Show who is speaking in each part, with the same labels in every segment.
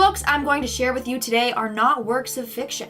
Speaker 1: books I'm going to share with you today are not works of fiction.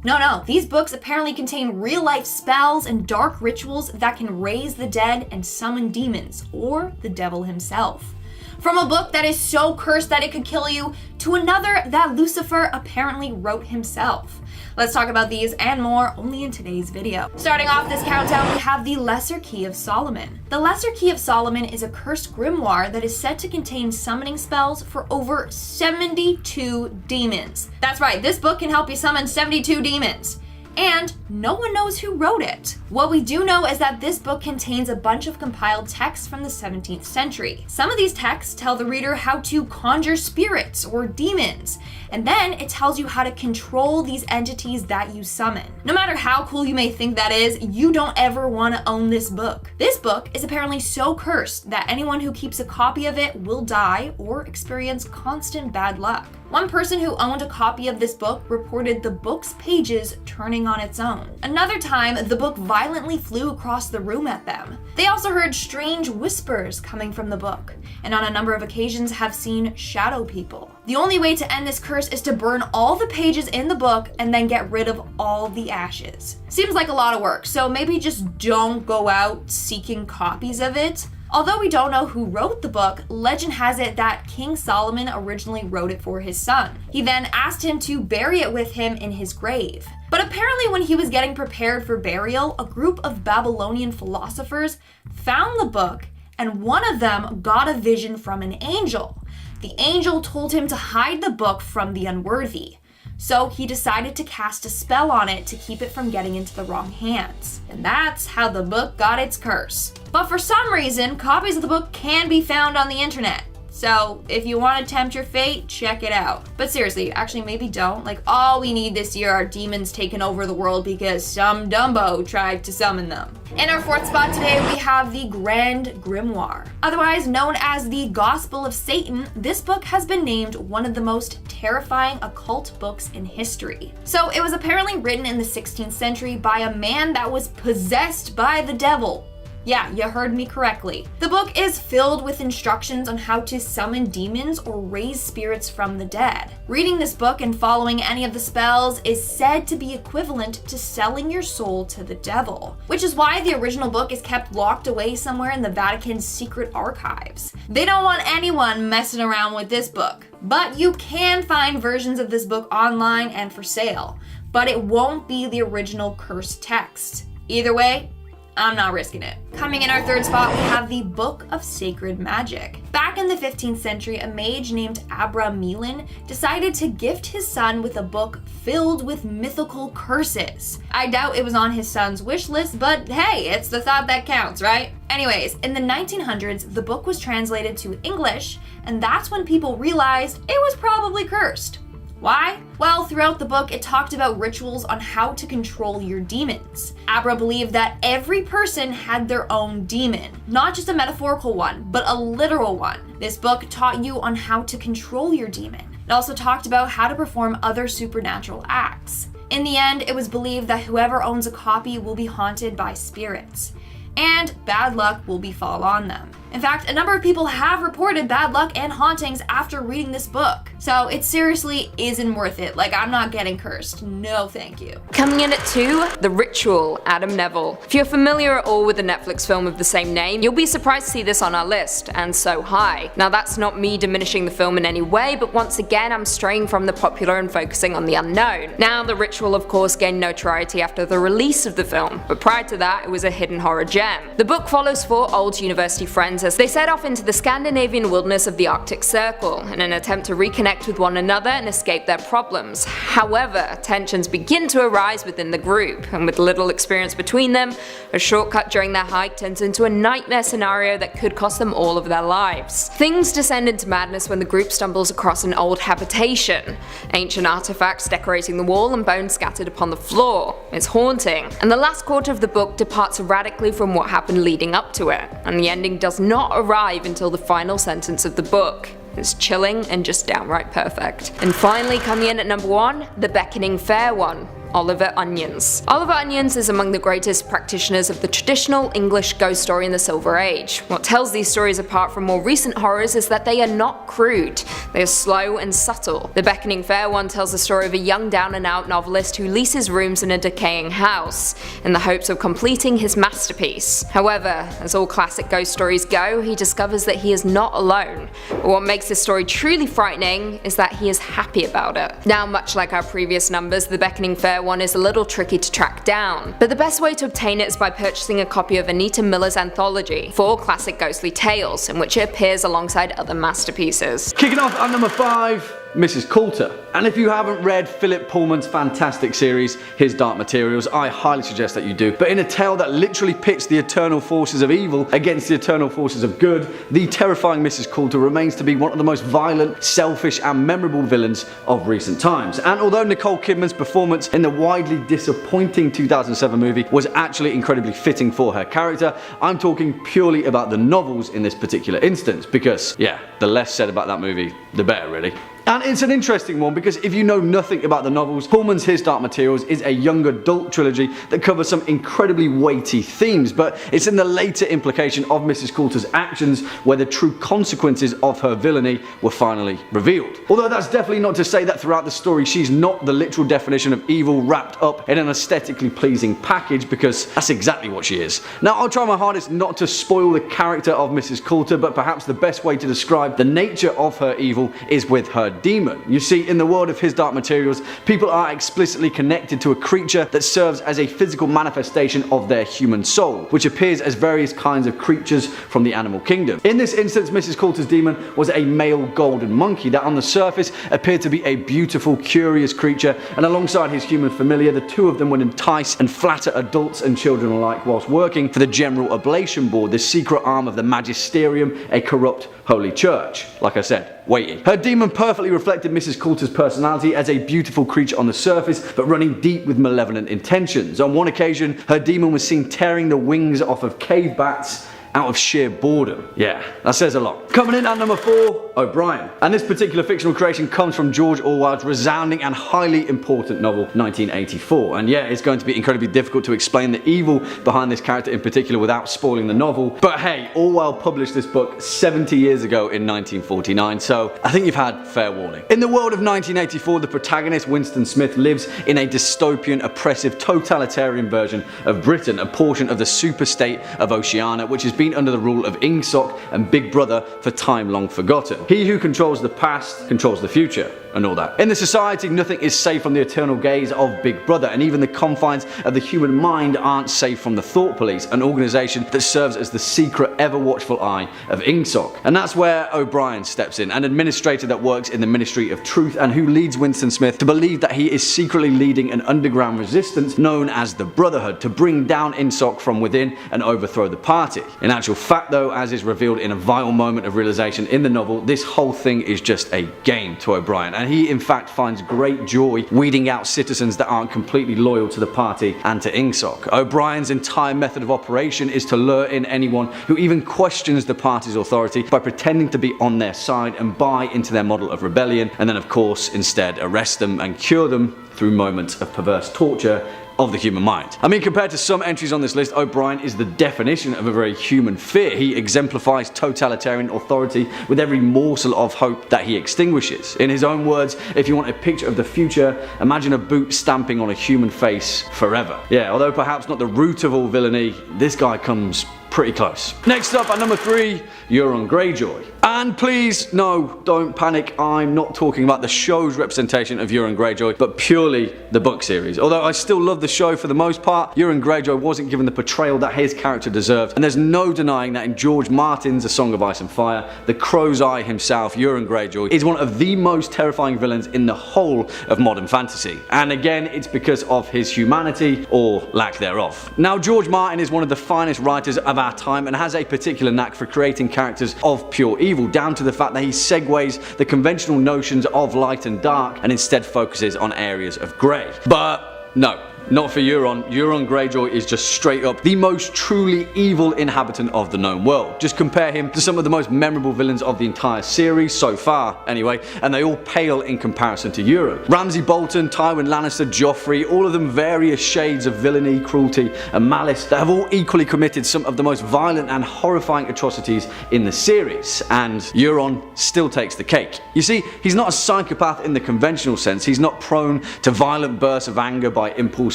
Speaker 1: No, these books apparently contain real-life spells and dark rituals that can raise the dead and summon demons, or the devil himself. From a book that is so cursed that it could kill you, to another that Lucifer apparently wrote himself. Let's talk about these and more only in today's video. Starting off this countdown, we have the Lesser Key of Solomon. The Lesser Key of Solomon is a cursed grimoire that is said to contain summoning spells for over 72 demons. That's right, this book can help you summon 72 demons. And no one knows who wrote it. What we do know is that this book contains a bunch of compiled texts from the 17th century. Some of these texts tell the reader how to conjure spirits or demons, and then it tells you how to control these entities that you summon. No matter how cool you may think that is, you don't ever want to own this book. This book is apparently so cursed that anyone who keeps a copy of it will die or experience constant bad luck. One person who owned a copy of this book reported the book's pages turning on its own. Another time, the book violently flew across the room at them. They also heard strange whispers coming from the book, and on a number of occasions have seen shadow people. The only way to end this curse is to burn all the pages in the book and then get rid of all the ashes. Seems like a lot of work, so maybe just don't go out seeking copies of it. Although we don't know who wrote the book, legend has it that King Solomon originally wrote it for his son. He then asked him to bury it with him in his grave. But apparently when he was getting prepared for burial, a group of Babylonian philosophers found the book, and one of them got a vision from an angel. The angel told him to hide the book from the unworthy. So he decided to cast a spell on it to keep it from getting into the wrong hands. And that's how the book got its curse. But for some reason, copies of the book can be found on the internet. So if you want to tempt your fate, check it out. But seriously, actually maybe don't. Like, all we need this year are demons taking over the world because some Dumbo tried to summon them. In our fourth spot today, we have the Grand Grimoire. Otherwise known as the Gospel of Satan, this book has been named one of the most terrifying occult books in history. So it was apparently written in the 16th century by a man that was possessed by the devil. Yeah, you heard me correctly. The book is filled with instructions on how to summon demons or raise spirits from the dead. Reading this book and following any of the spells is said to be equivalent to selling your soul to the devil, which is why the original book is kept locked away somewhere in the Vatican's secret archives. They don't want anyone messing around with this book. But you can find versions of this book online and for sale, but it won't be the original cursed text. Either way, I'm not risking it. Coming in our third spot, we have the Book of Sacred Magic. Back in the 15th century, a mage named Abramelin decided to gift his son with a book filled with mythical curses. I doubt it was on his son's wish list, but hey, it's the thought that counts, right? Anyways, in the 1900s, the book was translated to English, and that's when people realized it was probably cursed. Why? Well, throughout the book, it talked about rituals on how to control your demons. Abra believed that every person had their own demon, not just a metaphorical one, but a literal one. This book taught you on how to control your demon. It also talked about how to perform other supernatural acts. In the end, it was believed that whoever owns a copy will be haunted by spirits, and bad luck will befall on them. In fact, a number of people have reported bad luck and hauntings after reading this book. So it seriously isn't worth it. Like, I'm not getting cursed. No, thank you.
Speaker 2: Coming in at 2, The Ritual, Adam Neville. If you're familiar at all with the Netflix film of the same name, you'll be surprised to see this on our list, and so high. Now that's not me diminishing the film in any way, but once again I'm straying from the popular and focusing on the unknown. Now The Ritual of course gained notoriety after the release of the film, but prior to that it was a hidden horror gem. The book follows 4 old university friends as they set off into the Scandinavian wilderness of the Arctic Circle in an attempt to reconnect with one another and escape their problems. However, tensions begin to arise within the group, and with little experience between them, a shortcut during their hike turns into a nightmare scenario that could cost them all of their lives. Things descend into madness when the group stumbles across an old habitation. Ancient artifacts decorating the wall and bones scattered upon the floor. It's haunting, and the last quarter of the book departs radically from what happened leading up to it, and the ending does not arrive until the final sentence of the book. It's chilling and just downright perfect. And finally, coming in at number 1, The Beckoning Fair One. Oliver Onions. Oliver Onions is among the greatest practitioners of the traditional English ghost story in the Silver Age. What tells these stories apart from more recent horrors is that they are not crude, they are slow and subtle. The Beckoning Fair one tells the story of a young down-and-out novelist who leases rooms in a decaying house, in the hopes of completing his masterpiece. However, as all classic ghost stories go, he discovers that he is not alone. But what makes this story truly frightening is that he is happy about it. Now, much like our previous numbers, the Beckoning Fair one is a little tricky to track down, but the best way to obtain it is by purchasing a copy of Anita Miller's anthology, 4 Classic Ghostly Tales, in which it appears alongside other masterpieces.
Speaker 3: Kicking off at number 5, Mrs. Coulter. And if you haven't read Philip Pullman's fantastic series, His Dark Materials, I highly suggest that you do. But in a tale that literally pits the eternal forces of evil against the eternal forces of good, the terrifying Mrs. Coulter remains to be one of the most violent, selfish and memorable villains of recent times. And although Nicole Kidman's performance in the widely disappointing 2007 movie was actually incredibly fitting for her character, I'm talking purely about the novels in this particular instance, because yeah, the less said about that movie, the better really. And it's an interesting one because if you know nothing about the novels, Pullman's His Dark Materials is a young adult trilogy that covers some incredibly weighty themes, but it's in the later implication of Mrs. Coulter's actions where the true consequences of her villainy were finally revealed. Although that's definitely not to say that throughout the story she's not the literal definition of evil wrapped up in an aesthetically pleasing package, because that's exactly what she is. Now, I'll try my hardest not to spoil the character of Mrs. Coulter, but perhaps the best way to describe the nature of her evil is with her demon. You see, in the world of His Dark Materials, people are explicitly connected to a creature that serves as a physical manifestation of their human soul, which appears as various kinds of creatures from the animal kingdom. In this instance, Mrs. Coulter's demon was a male golden monkey that on the surface appeared to be a beautiful, curious creature, and alongside his human familiar, the two of them would entice and flatter adults and children alike whilst working for the General Oblation Board, the secret arm of the Magisterium, a corrupt holy church. Like I said, weighty. Her demon perfectly reflected Mrs. Coulter's personality as a beautiful creature on the surface, but running deep with malevolent intentions. On one occasion, her demon was seen tearing the wings off of cave bats out of sheer boredom. Yeah, that says a lot. Coming in at number 4, O'Brien. And this particular fictional creation comes from George Orwell's resounding and highly important novel, 1984. And yeah, it's going to be incredibly difficult to explain the evil behind this character in particular without spoiling the novel. But hey, Orwell published this book 70 years ago in 1949, so I think you've had fair warning. In the world of 1984, the protagonist, Winston Smith, lives in a dystopian, oppressive, totalitarian version of Britain, a portion of the superstate of Oceania, which has been under the rule of Ingsoc and Big Brother for time long forgotten. He who controls the past controls the future, and all that. In the society, nothing is safe from the eternal gaze of Big Brother, and even the confines of the human mind aren't safe from the Thought Police, an organisation that serves as the secret, ever-watchful eye of Ingsoc. And that's where O'Brien steps in, an administrator that works in the Ministry of Truth and who leads Winston Smith to believe that he is secretly leading an underground resistance known as the Brotherhood to bring down Ingsoc from within and overthrow the party. In actual fact though, as is revealed in a vital moment of realization in the novel, this whole thing is just a game to O'Brien, and he in fact finds great joy weeding out citizens that aren't completely loyal to the party and to Ingsoc. O'Brien's entire method of operation is to lure in anyone who even questions the party's authority by pretending to be on their side and buy into their model of rebellion, and then of course instead arrest them and cure them through moments of perverse torture of the human mind. I mean, compared to some entries on this list, O'Brien is the definition of a very human fear. He exemplifies totalitarian authority with every morsel of hope that he extinguishes. In his own words, if you want a picture of the future, imagine a boot stamping on a human face forever. Yeah, although perhaps not the root of all villainy, this guy comes pretty close. Next up at number 3, Euron Greyjoy. And please, no, don't panic, I'm not talking about the show's representation of Euron Greyjoy, but purely the book series. Although I still love the show for the most part, Euron Greyjoy wasn't given the portrayal that his character deserved, and there's no denying that in George Martin's A Song of Ice and Fire, the Crow's Eye himself, Euron Greyjoy, is one of the most terrifying villains in the whole of modern fantasy. And again, it's because of his humanity, or lack thereof. Now, George Martin is one of the finest writers of our time and has a particular knack for creating characters of pure evil, down to the fact that he segues the conventional notions of light and dark and instead focuses on areas of grey. But no, Not for Euron. Euron Greyjoy is just straight up the most truly evil inhabitant of the known world. Just compare him to some of the most memorable villains of the entire series so far, anyway, and they all pale in comparison to Euron. Ramsay Bolton, Tywin Lannister, Joffrey, all of them various shades of villainy, cruelty, and malice that have all equally committed some of the most violent and horrifying atrocities in the series, and Euron still takes the cake. You see, he's not a psychopath in the conventional sense. He's not prone to violent bursts of anger by impulse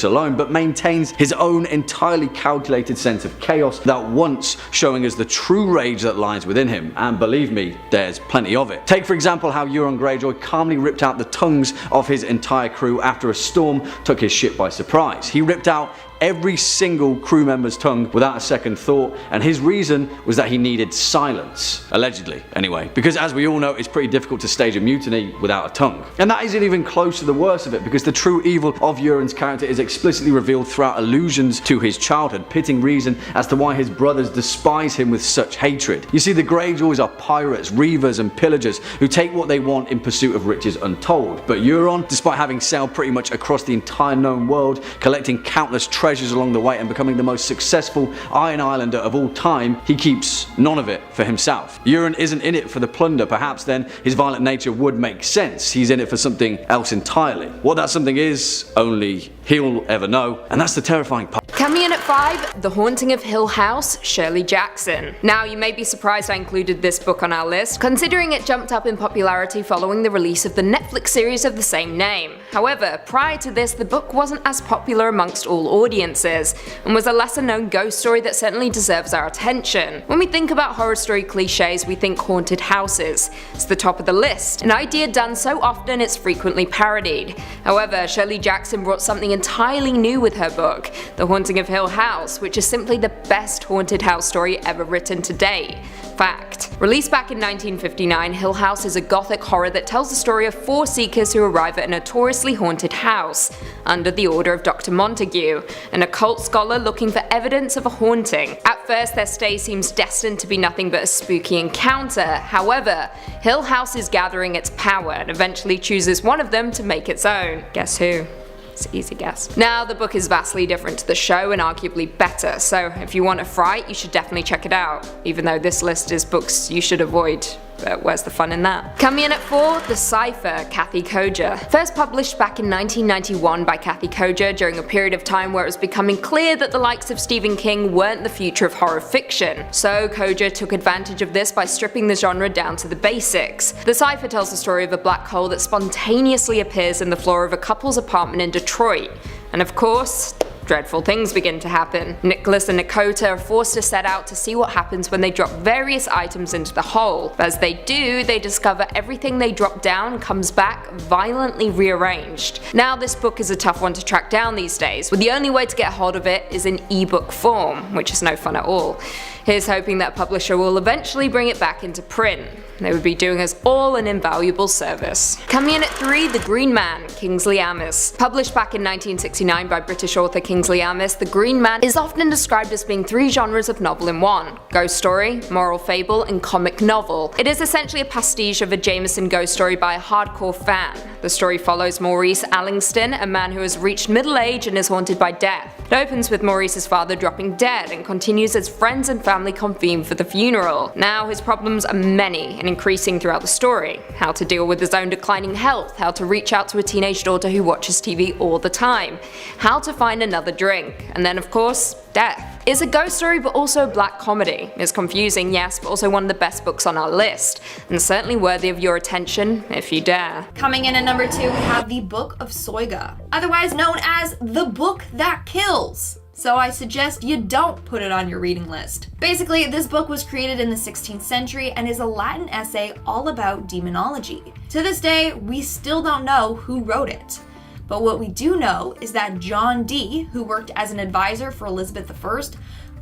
Speaker 3: alone, but maintains his own entirely calculated sense of chaos that once showing us the true rage that lies within him, and believe me, there's plenty of it. Take for example how Euron Greyjoy calmly ripped out the tongues of his entire crew after a storm took his ship by surprise. He ripped out every single crew member's tongue without a second thought, and his reason was that he needed silence. Allegedly, anyway. Because as we all know, it's pretty difficult to stage a mutiny without a tongue. And that isn't even close to the worst of it, because the true evil of Euron's character is explicitly revealed throughout allusions to his childhood, pitting reason as to why his brothers despise him with such hatred. You see, the Greyjoys are pirates, reavers, and pillagers who take what they want in pursuit of riches untold. But Euron, despite having sailed pretty much across the entire known world, collecting countless treasures along the way and becoming the most successful Iron Islander of all time, he keeps none of it for himself. Euron isn't in it for the plunder. Perhaps then his violent nature would make sense. He's in it for something else entirely. What that something is, only he'll ever know, and that's the terrifying part.
Speaker 2: Coming in at 5, The Haunting of Hill House, Shirley Jackson. Now, you may be surprised I included this book on our list, considering it jumped up in popularity following the release of the Netflix series of the same name. However, prior to this, the book wasn't as popular amongst all audiences, and was a lesser known ghost story that certainly deserves our attention. When we think about horror story cliches, we think haunted houses. It's the top of the list, an idea done so often it's frequently parodied. However, Shirley Jackson brought something entirely new with her book, The Haunting of Hill House, which is simply the best haunted house story ever written to date. Fact. Released back in 1959, Hill House is a gothic horror that tells the story of 4 seekers who arrive at a notoriously haunted house, under the order of Dr. Montague, an occult scholar looking for evidence of a haunting. At first, their stay seems destined to be nothing but a spooky encounter. However, Hill House is gathering its power and eventually chooses one of them to make its own. Guess who? It's an easy guess. Now, the book is vastly different to the show and arguably better, so if you want a fright, you should definitely check it out, even though this list is books you should avoid. But where's the fun in that? Coming in at 4, The Cipher, Kathy Koja. First published back in 1991 by Kathy Koja during a period of time where it was becoming clear that the likes of Stephen King weren't the future of horror fiction. So Koja took advantage of this by stripping the genre down to the basics. The Cipher tells the story of a black hole that spontaneously appears in the floor of a couple's apartment in Detroit. And of course, dreadful things begin to happen. Nicholas and Nakota are forced to set out to see what happens when they drop various items into the hole. As they do, they discover everything they drop down comes back violently rearranged. Now, this book is a tough one to track down these days, with the only way to get hold of it is in ebook form, which is no fun at all. Here's hoping that a publisher will eventually bring it back into print. They would be doing us all an invaluable service. Coming in at 3, The Green Man, Kingsley Amis. Published back in 1969 by British author Kingsley Amis, The Green Man is often described as being 3 genres of novel in one: ghost story, moral fable, and comic novel. It is essentially a pastiche of a Jameson ghost story by a hardcore fan. The story follows Maurice Allingston, a man who has reached middle age and is haunted by death. It opens with Maurice's father dropping dead and continues as friends and family convene for the funeral. Now, his problems are many and increasing throughout the story. How to deal with his own declining health, how to reach out to a teenage daughter who watches TV all the time, how to find another drink, and then of course, death. It's a ghost story but also a black comedy. It's confusing, yes, but also one of the best books on our list, and certainly worthy of your attention if you dare.
Speaker 1: Coming in at number 2, we have The Book of Soyga, otherwise known as The Book That Kills. So I suggest you don't put it on your reading list. Basically, this book was created in the 16th century and is a Latin essay all about demonology. To this day, we still don't know who wrote it. But what we do know is that John Dee, who worked as an advisor for Elizabeth I,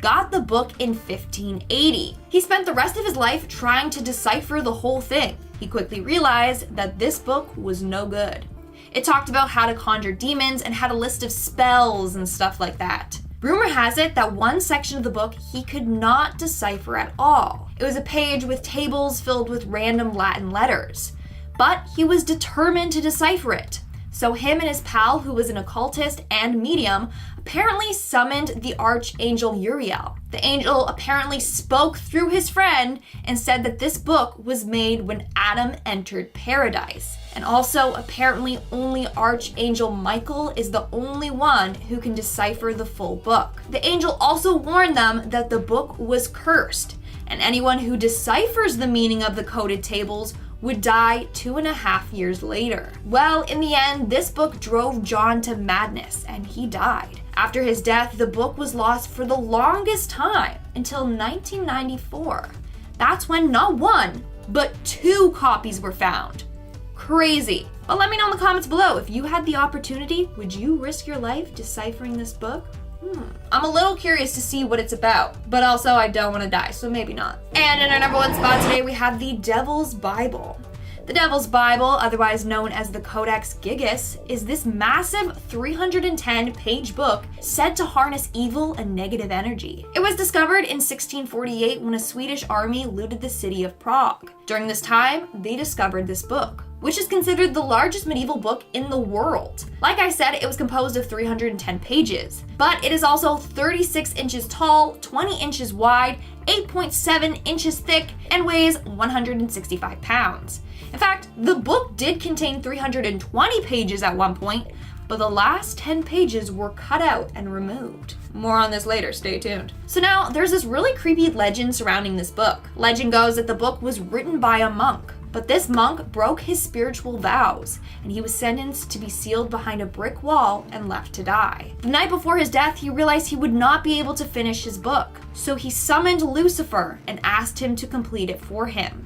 Speaker 1: got the book in 1580. He spent the rest of his life trying to decipher the whole thing. He quickly realized that this book was no good. It talked about how to conjure demons and had a list of spells and stuff like that. Rumor has it that one section of the book he could not decipher at all. It was a page with tables filled with random Latin letters. But he was determined to decipher it. So him and his pal, who was an occultist and medium, apparently summoned the archangel Uriel. The angel apparently spoke through his friend and said that this book was made when Adam entered paradise. And also, apparently only Archangel Michael is the only one who can decipher the full book. The angel also warned them that the book was cursed, and anyone who deciphers the meaning of the coded tables would die 2.5 years later. Well, in the end, this book drove John to madness, and he died. After his death, the book was lost for the longest time, until 1994. That's when not one, but 2 copies were found. Crazy. But let me know in the comments below, if you had the opportunity, would you risk your life deciphering this book? I'm a little curious to see what it's about, but also I don't want to die, so maybe not. And in our number 1 spot today, we have the Devil's Bible. The Devil's Bible, otherwise known as the Codex Gigas, is this massive 310-page book said to harness evil and negative energy. It was discovered in 1648 when a Swedish army looted the city of Prague. During this time, they discovered this book, which is considered the largest medieval book in the world. Like I said, it was composed of 310 pages, but it is also 36 inches tall, 20 inches wide, 8.7 inches thick, and weighs 165 pounds. In fact, the book did contain 320 pages at one point, but the last 10 pages were cut out and removed. More on this later, stay tuned. So now, there's this really creepy legend surrounding this book. Legend goes that the book was written by a monk, but this monk broke his spiritual vows, and he was sentenced to be sealed behind a brick wall and left to die. The night before his death, he realized he would not be able to finish his book, so he summoned Lucifer and asked him to complete it for him.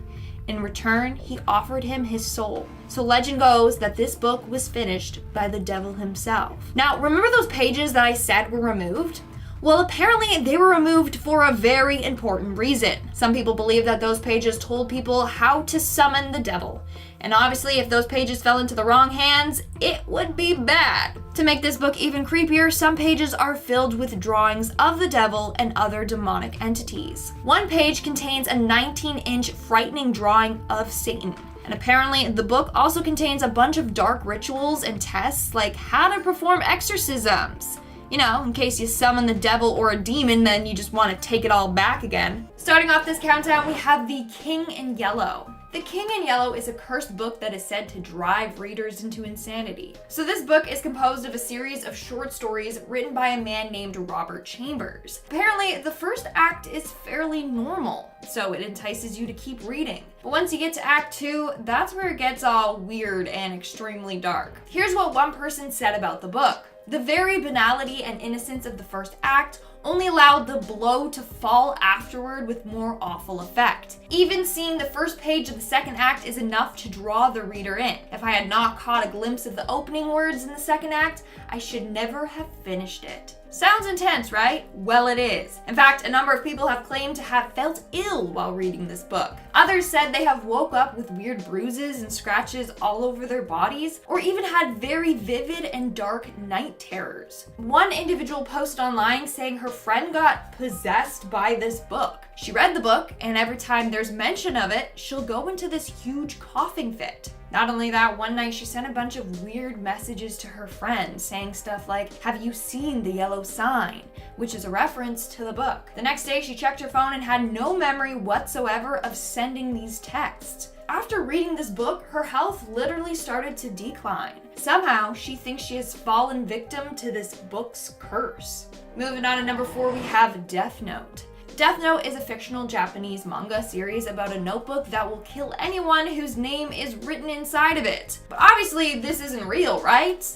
Speaker 1: In return, he offered him his soul. So legend goes that this book was finished by the devil himself. Now, remember those pages that I said were removed? Well, apparently they were removed for a very important reason. Some people believe that those pages told people how to summon the devil. And obviously, if those pages fell into the wrong hands, it would be bad. To make this book even creepier, some pages are filled with drawings of the devil and other demonic entities. One page contains a 19-inch frightening drawing of Satan. And apparently, the book also contains a bunch of dark rituals and tests, like how to perform exorcisms. You know, in case you summon the devil or a demon, then you just want to take it all back again. Starting off this countdown, we have The King in Yellow. The King in Yellow is a cursed book that is said to drive readers into insanity. So this book is composed of a series of short stories written by a man named Robert Chambers. Apparently, the first act is fairly normal, so it entices you to keep reading. But once you get to Act 2, that's where it gets all weird and extremely dark. Here's what one person said about the book. The very banality and innocence of the first act only allowed the blow to fall afterward with more awful effect. Even seeing the first page of the second act is enough to draw the reader in. If I had not caught a glimpse of the opening words in the second act, I should never have finished it. Sounds intense, right? Well, it is. In fact, a number of people have claimed to have felt ill while reading this book. Others said they have woke up with weird bruises and scratches all over their bodies, or even had very vivid and dark night terrors. One individual posted online saying her friend got possessed by this book. She read the book, and every time there's mention of it, she'll go into this huge coughing fit. Not only that, one night she sent a bunch of weird messages to her friends saying stuff like, "Have you seen the yellow sign?" which is a reference to the book. The next day she checked her phone and had no memory whatsoever of sending these texts. After reading this book, her health literally started to decline. Somehow, she thinks she has fallen victim to this book's curse. Moving on to number 4, we have Death Note. Death Note is a fictional Japanese manga series about a notebook that will kill anyone whose name is written inside of it. But obviously, this isn't real, right?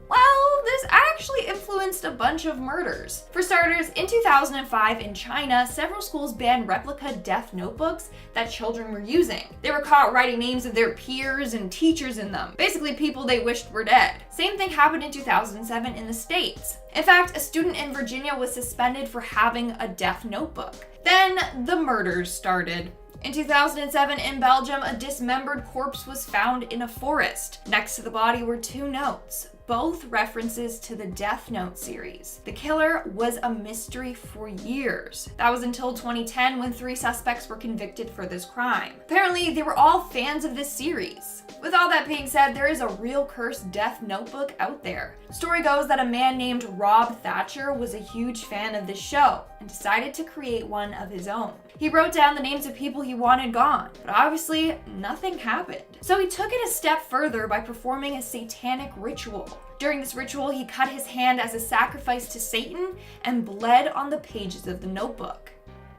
Speaker 1: Well, this actually influenced a bunch of murders. For starters, in 2005 in China, several schools banned replica death notebooks that children were using. They were caught writing names of their peers and teachers in them, basically people they wished were dead. Same thing happened in 2007 in the States. In fact, a student in Virginia was suspended for having a death notebook. Then the murders started. In 2007 in Belgium, a dismembered corpse was found in a forest. Next to the body were 2 notes. both references to the Death Note series. The killer was a mystery for years. That was until 2010 when 3 suspects were convicted for this crime. Apparently, they were all fans of this series. With all that being said, there is a real cursed death notebook out there. Story goes that a man named Rob Thatcher was a huge fan of this show and decided to create one of his own. He wrote down the names of people he wanted gone, but obviously nothing happened. So he took it a step further by performing a satanic ritual. During this ritual, he cut his hand as a sacrifice to Satan and bled on the pages of the notebook.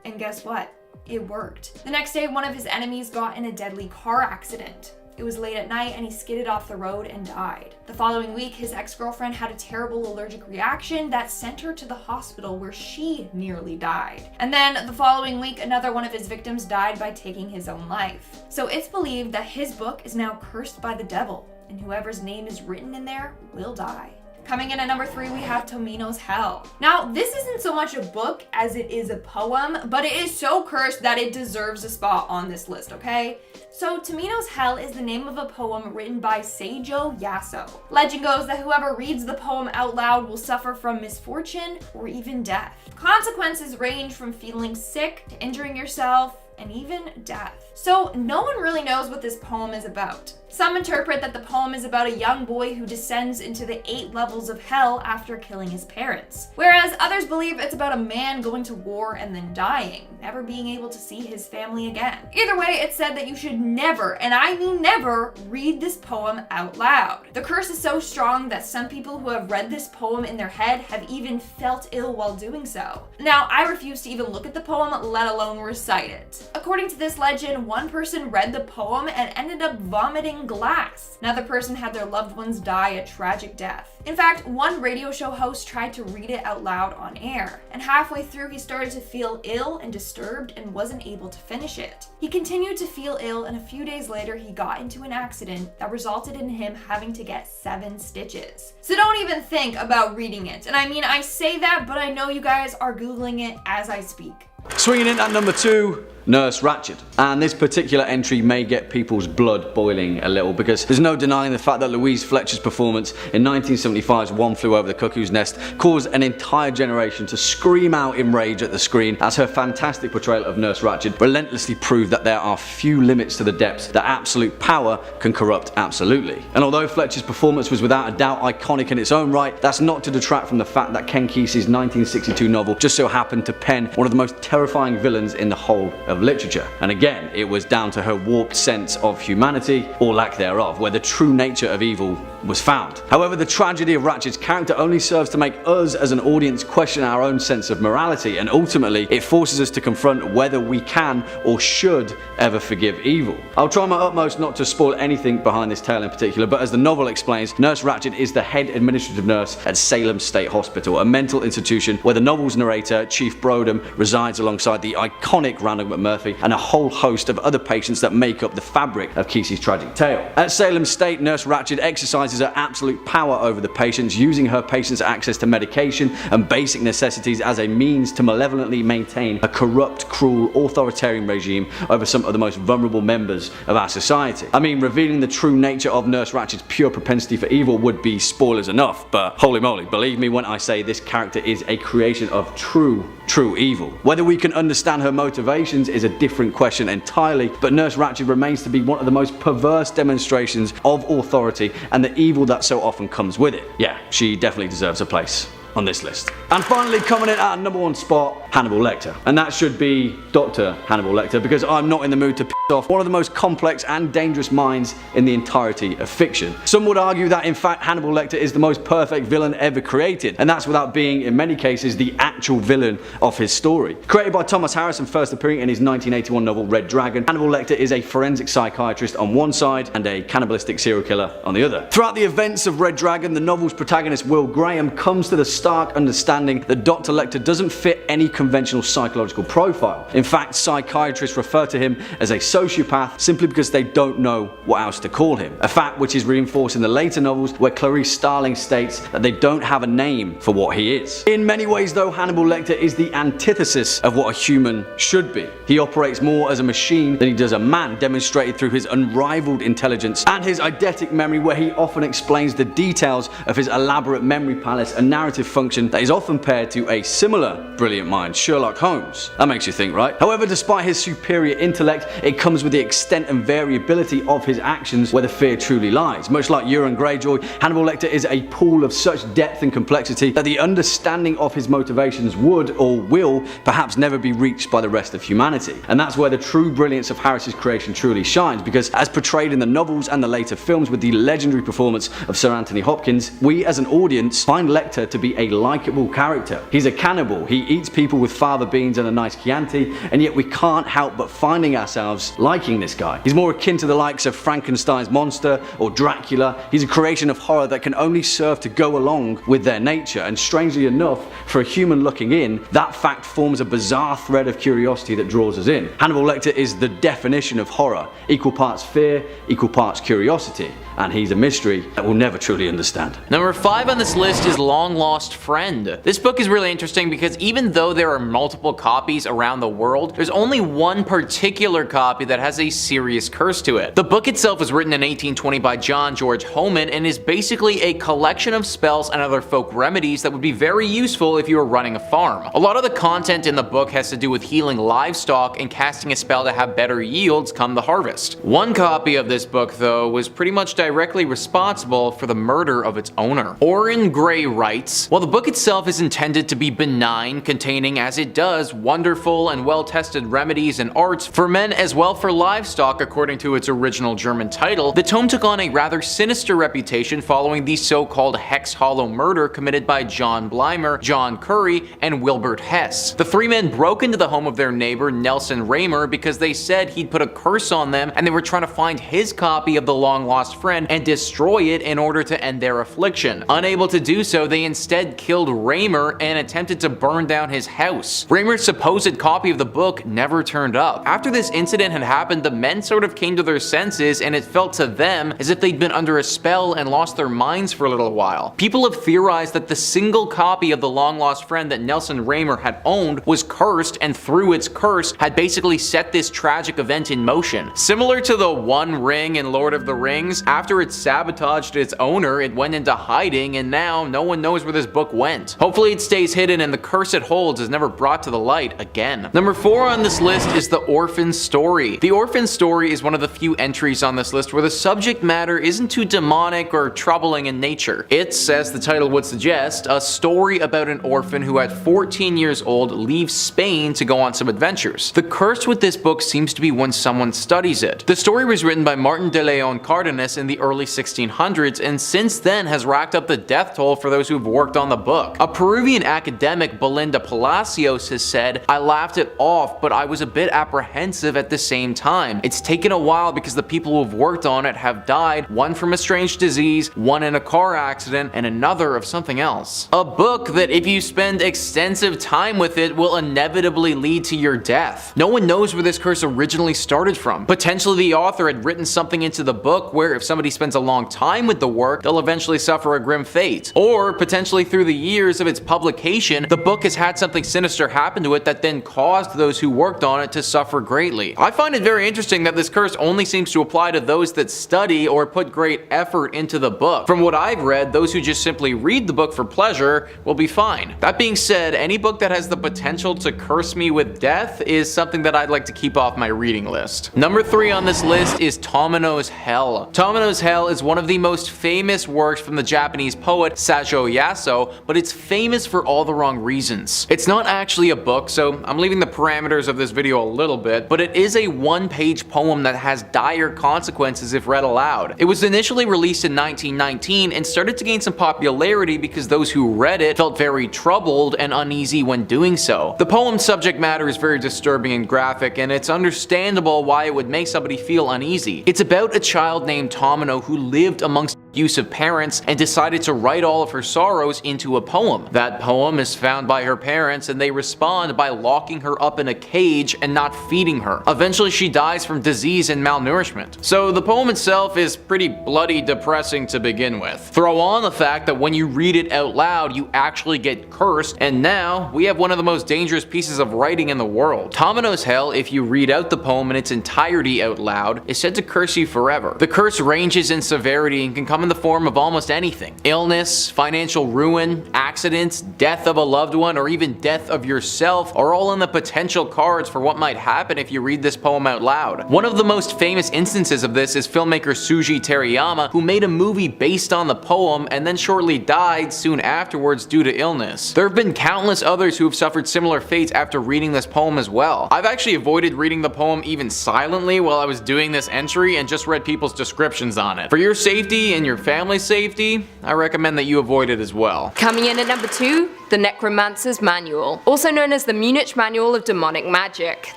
Speaker 1: And guess what? It worked. The next day, one of his enemies got in a deadly car accident. It was late at night and he skidded off the road and died. The following week, his ex-girlfriend had a terrible allergic reaction that sent her to the hospital where she nearly died. And then the following week, another one of his victims died by taking his own life. So it's believed that his book is now cursed by the devil, and whoever's name is written in there will die. Coming in at number 3, we have Tomino's Hell. Now, this isn't so much a book as it is a poem, but it is so cursed that it deserves a spot on this list, okay? So, Tomino's Hell is the name of a poem written by Seijo Yaso. Legend goes that whoever reads the poem out loud will suffer from misfortune or even death. Consequences range from feeling sick to injuring yourself, and even death. So no one really knows what this poem is about. Some interpret that the poem is about a young boy who descends into the 8 levels of hell after killing his parents. Whereas others believe it's about a man going to war and then dying, never being able to see his family again. Either way, it's said that you should never, and I mean never, read this poem out loud. The curse is so strong that some people who have read this poem in their head have even felt ill while doing so. Now, I refuse to even look at the poem, let alone recite it. According to this legend, one person read the poem and ended up vomiting glass. Another person had their loved ones die a tragic death. In fact, one radio show host tried to read it out loud on air, and halfway through he started to feel ill and disturbed and wasn't able to finish it. He continued to feel ill, and a few days later he got into an accident that resulted in him having to get 7 stitches. So don't even think about reading it. And I mean, I say that, but I know you guys are Googling it as I speak.
Speaker 3: Swinging in at number 2, Nurse Ratched. And this particular entry may get people's blood boiling a little, because there's no denying the fact that Louise Fletcher's performance in 1975's One Flew Over the Cuckoo's Nest caused an entire generation to scream out in rage at the screen, as her fantastic portrayal of Nurse Ratched relentlessly proved that there are few limits to the depths that absolute power can corrupt absolutely. And although Fletcher's performance was without a doubt iconic in its own right, that's not to detract from the fact that Ken Kesey's 1962 novel just so happened to pen one of the most terrifying villains in the whole of literature. And again, it was down to her warped sense of humanity, or lack thereof, where the true nature of evil was found. However, the tragedy of Ratched's character only serves to make us as an audience question our own sense of morality, and ultimately it forces us to confront whether we can or should ever forgive evil. I'll try my utmost not to spoil anything behind this tale in particular, but as the novel explains, Nurse Ratched is the head administrative nurse at Salem State Hospital, a mental institution where the novel's narrator, Chief Brodom, resides alongside the iconic Randall McMurphy and a whole host of other patients that make up the fabric of Kesey's tragic tale. At Salem State, Nurse Ratched exercises her absolute power over the patients, using her patients' access to medication and basic necessities as a means to malevolently maintain a corrupt, cruel, authoritarian regime over some of the most vulnerable members of our society. I mean, revealing the true nature of Nurse Ratched's pure propensity for evil would be spoilers enough, but holy moly, believe me when I say this character is a creation of true evil. Whether we can understand her motivations is a different question entirely, but Nurse Ratched remains to be one of the most perverse demonstrations of authority and the evil that so often comes with it. Yeah, she definitely deserves a place on this list. And finally, coming in at number 1 spot, Hannibal Lecter. And that should be Dr. Hannibal Lecter, because I'm not in the mood to piss off one of the most complex and dangerous minds in the entirety of fiction. Some would argue that in fact Hannibal Lecter is the most perfect villain ever created, and that's without being in many cases the actual villain of his story. Created by Thomas Harris and first appearing in his 1981 novel Red Dragon, Hannibal Lecter is a forensic psychiatrist on one side and a cannibalistic serial killer on the other. Throughout the events of Red Dragon, the novel's protagonist Will Graham comes to the stark understanding that Dr. Lecter doesn't fit any conventional psychological profile. In fact, psychiatrists refer to him as a sociopath simply because they don't know what else to call him. A fact which is reinforced in the later novels where Clarice Starling states that they don't have a name for what he is. In many ways though, Hannibal Lecter is the antithesis of what a human should be. He operates more as a machine than he does a man, demonstrated through his unrivaled intelligence and his eidetic memory, where he often explains the details of his elaborate memory palace, a narrative function that is often paired to a similar brilliant mind, Sherlock Holmes. That makes you think, right? However, despite his superior intellect, it comes with the extent and variability of his actions where the fear truly lies. Much like Euron Greyjoy, Hannibal Lecter is a pool of such depth and complexity that the understanding of his motivations would or will perhaps never be reached by the rest of humanity. And that's where the true brilliance of Harris's creation truly shines, because as portrayed in the novels and the later films with the legendary performance of Sir Anthony Hopkins, we as an audience find Lecter to be a likeable character. He's a cannibal, he eats people with fava beans and a nice Chianti, and yet we can't help but finding ourselves liking this guy. He's more akin to the likes of Frankenstein's monster or Dracula. He's a creation of horror that can only serve to go along with their nature, and strangely enough, for a human looking in, that fact forms a bizarre thread of curiosity that draws us in. Hannibal Lecter is the definition of horror, equal parts fear, equal parts curiosity, and he's a mystery that we'll never truly understand.
Speaker 4: Number 5 on this list is Long Lost Friend. This book is really interesting because even though there are multiple copies around the world, there's only one particular copy that has a serious curse to it. The book itself was written in 1820 by John George Homan and is basically a collection of spells and other folk remedies that would be very useful if you were running a farm. A lot of the content in the book has to do with healing livestock and casting a spell to have better yields come the harvest. One copy of this book, though, was pretty much directly responsible for the murder of its owner. Orrin Gray writes, while the book itself is intended to be benign, containing as it does wonderful and well-tested remedies and arts for men as well for livestock according to its original German title, the tome took on a rather sinister reputation following the so-called Hex Hollow murder committed by John Blymer, John Curry, and Wilbert Hess. The three men broke into the home of their neighbor Nelson Raymer because they said he'd put a curse on them and they were trying to find his copy of The Long Lost Friend and destroy it in order to end their affliction. Unable to do so, they instead killed Raymer and attempted to burn down his house. Raymer's supposed copy of the book never turned up. After this incident had happened, the men sort of came to their senses and it felt to them as if they'd been under a spell and lost their minds for a little while. People have theorized that the single copy of The Long Lost Friend that Nelson Raymer had owned was cursed, and through its curse had basically set this tragic event in motion. Similar to the One Ring in Lord of the Rings, after it sabotaged its owner, it went into hiding and now no one knows where this book went. Hopefully it stays hidden and the curse it holds is never brought to the light again. Number 4 on this list is The Orphan Story. The Orphan Story is one of the few entries on this list where the subject matter isn't too demonic or troubling in nature. It's, as the title would suggest, a story about an orphan who at 14 years old leaves Spain to go on some adventures. The curse with this book seems to be when someone studies it. The story was written by Martin de Leon Cardenas in the early 1600s and since then has racked up the death toll for those who've worked on the book. A Peruvian academic, Belinda Palacios, has said, "I laughed it off, but I was a bit apprehensive at the same time. It's taken a while because the people who've worked on it have died, one from a strange disease, one in a car accident, and another of something else. A book that if you spend extensive time with it will inevitably lead to your death. No one knows where this curse originally started from. Potentially the author had written something into the book where if somebody spends a long time with the work, they'll eventually suffer a grim fate. Or potentially through the years of its publication, the book has had something sinister happen to it that then caused those who worked on it to suffer greatly. I find it very interesting that this curse only seems to apply to those that study or put great effort into the book. From what I've read, those who just simply read the book for pleasure will be fine. That being said, any book that has the potential to curse me with death is something that I'd like to keep off my reading list. Number 3 on this list is Tomino's Hell. Tomino's Hell is one of the most famous works from the Japanese poet Sajo Yaso, but it's famous for all the wrong reasons. It's not actually a book, so I'm leaving the parameters of this video a little bit, but it is a one-page poem that has dire consequences if read aloud. It was initially released in 1919 and started to gain some popularity because those who read it felt very troubled and uneasy when doing so. The poem's subject matter is very disturbing and graphic, and it's understandable why it would make somebody feel uneasy. It's about a child named Tomino who lived amongst abusive parents and decided to write all of her sorrows into a poem. That poem is found by her parents and they respond by locking her up in a cage and not feeding her. Eventually she dies from disease and malnourishment. So the poem itself is pretty bloody depressing to begin with. Throw on the fact that when you read it out loud you actually get cursed, and now we have one of the most dangerous pieces of writing in the world. Tamino's Hell, if you read out the poem in its entirety out loud, is said to curse you forever. The curse ranges in severity and can come in the form of almost anything. Illness, financial ruin, accidents, death of a loved one, or even death of yourself are all in the potential cards for what might happen if you read this poem out loud. One of the most famous instances of this is filmmaker Suji Terayama, who made a movie based on the poem and then shortly died soon afterwards due to illness. There have been countless others who have suffered similar fates after reading this poem as well. I've actually avoided reading the poem even silently while I was doing this entry and just read people's descriptions on it. For your safety and your family's safety, I recommend that you avoid it as well.
Speaker 2: Coming in at number 2, The Necromancer's Manual, also known as the Munich Manual of Demonic Magic.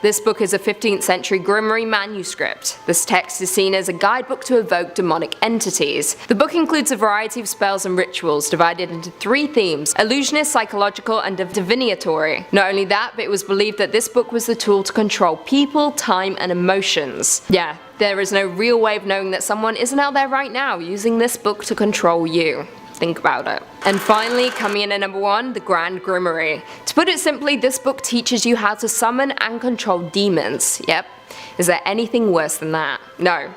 Speaker 2: This book is a 15th century grimoire manuscript. This text is seen as a guidebook to evoke demonic entities. The book includes a variety of spells and rituals divided into 3 themes: illusionist, psychological, and divinatory. Not only that, but it was believed that this book was the tool to control people, time, and emotions. Yeah, there is no real way of knowing that someone isn't out there right now using this book to control you. Think about it. And finally, coming in at number 1, The Grand Grimoire. To put it simply, this book teaches you how to summon and control demons. Yep. Is there anything worse than that? No.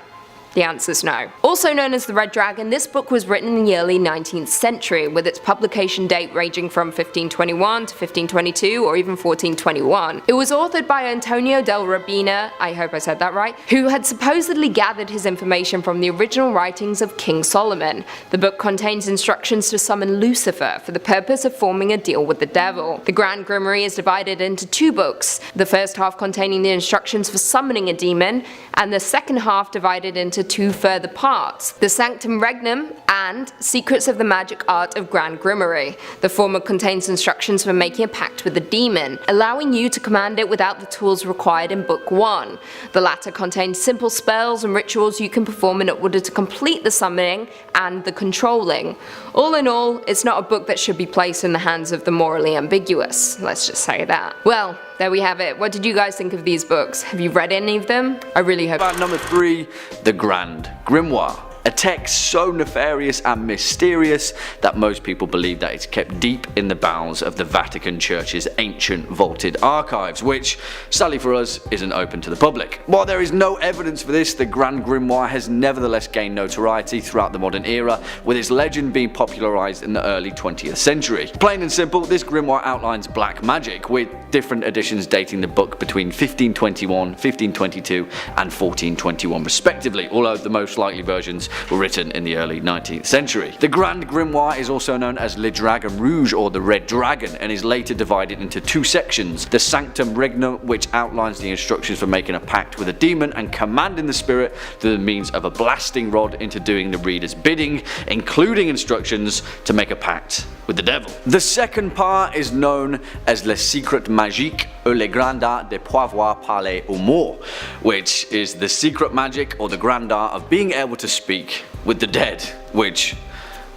Speaker 2: The answer is no. Also known as The Red Dragon, this book was written in the early 19th century, with its publication date ranging from 1521 to 1522 or even 1421. It was authored by Antonio del Rabina, I hope I said that right, who had supposedly gathered his information from the original writings of King Solomon. The book contains instructions to summon Lucifer for the purpose of forming a deal with the devil. The Grand Grimoire is divided into 2 books, the first half containing the instructions for summoning a demon, and the second half divided into 2 further parts, the Sanctum Regnum and Secrets of the Magic Art of Grand Grimoire. The former contains instructions for making a pact with the demon, allowing you to command it without the tools required in Book 1. The latter contains simple spells and rituals you can perform in order to complete the summoning and the controlling. All in all, it's not a book that should be placed in the hands of the morally ambiguous, let's just say that. Well, there we have it. What did you guys think of these books? Have you read any of them? I really hope.
Speaker 3: About number 3, The Grand Grimoire. A text so nefarious and mysterious that most people believe that it's kept deep in the bowels of the Vatican Church's ancient vaulted archives, which, sadly for us, isn't open to the public. While there is no evidence for this, the Grand Grimoire has nevertheless gained notoriety throughout the modern era, with its legend being popularized in the early 20th century. Plain and simple, this grimoire outlines black magic, with different editions dating the book between 1521, 1522 and 1421 respectively, although the most likely versions were written in the early 19th century. The Grand Grimoire is also known as Le Dragon Rouge, or the Red Dragon, and is later divided into 2 sections: the Sanctum Regnum, which outlines the instructions for making a pact with a demon and commanding the spirit through the means of a blasting rod into doing the reader's bidding, including instructions to make a pact with the devil. The second part is known as Le Secret Magique ou le Grand Art de pouvoir parler aux morts, which is the secret magic or the grand art of being able to speak with the dead, which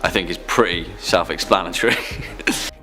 Speaker 3: I think is pretty self-explanatory.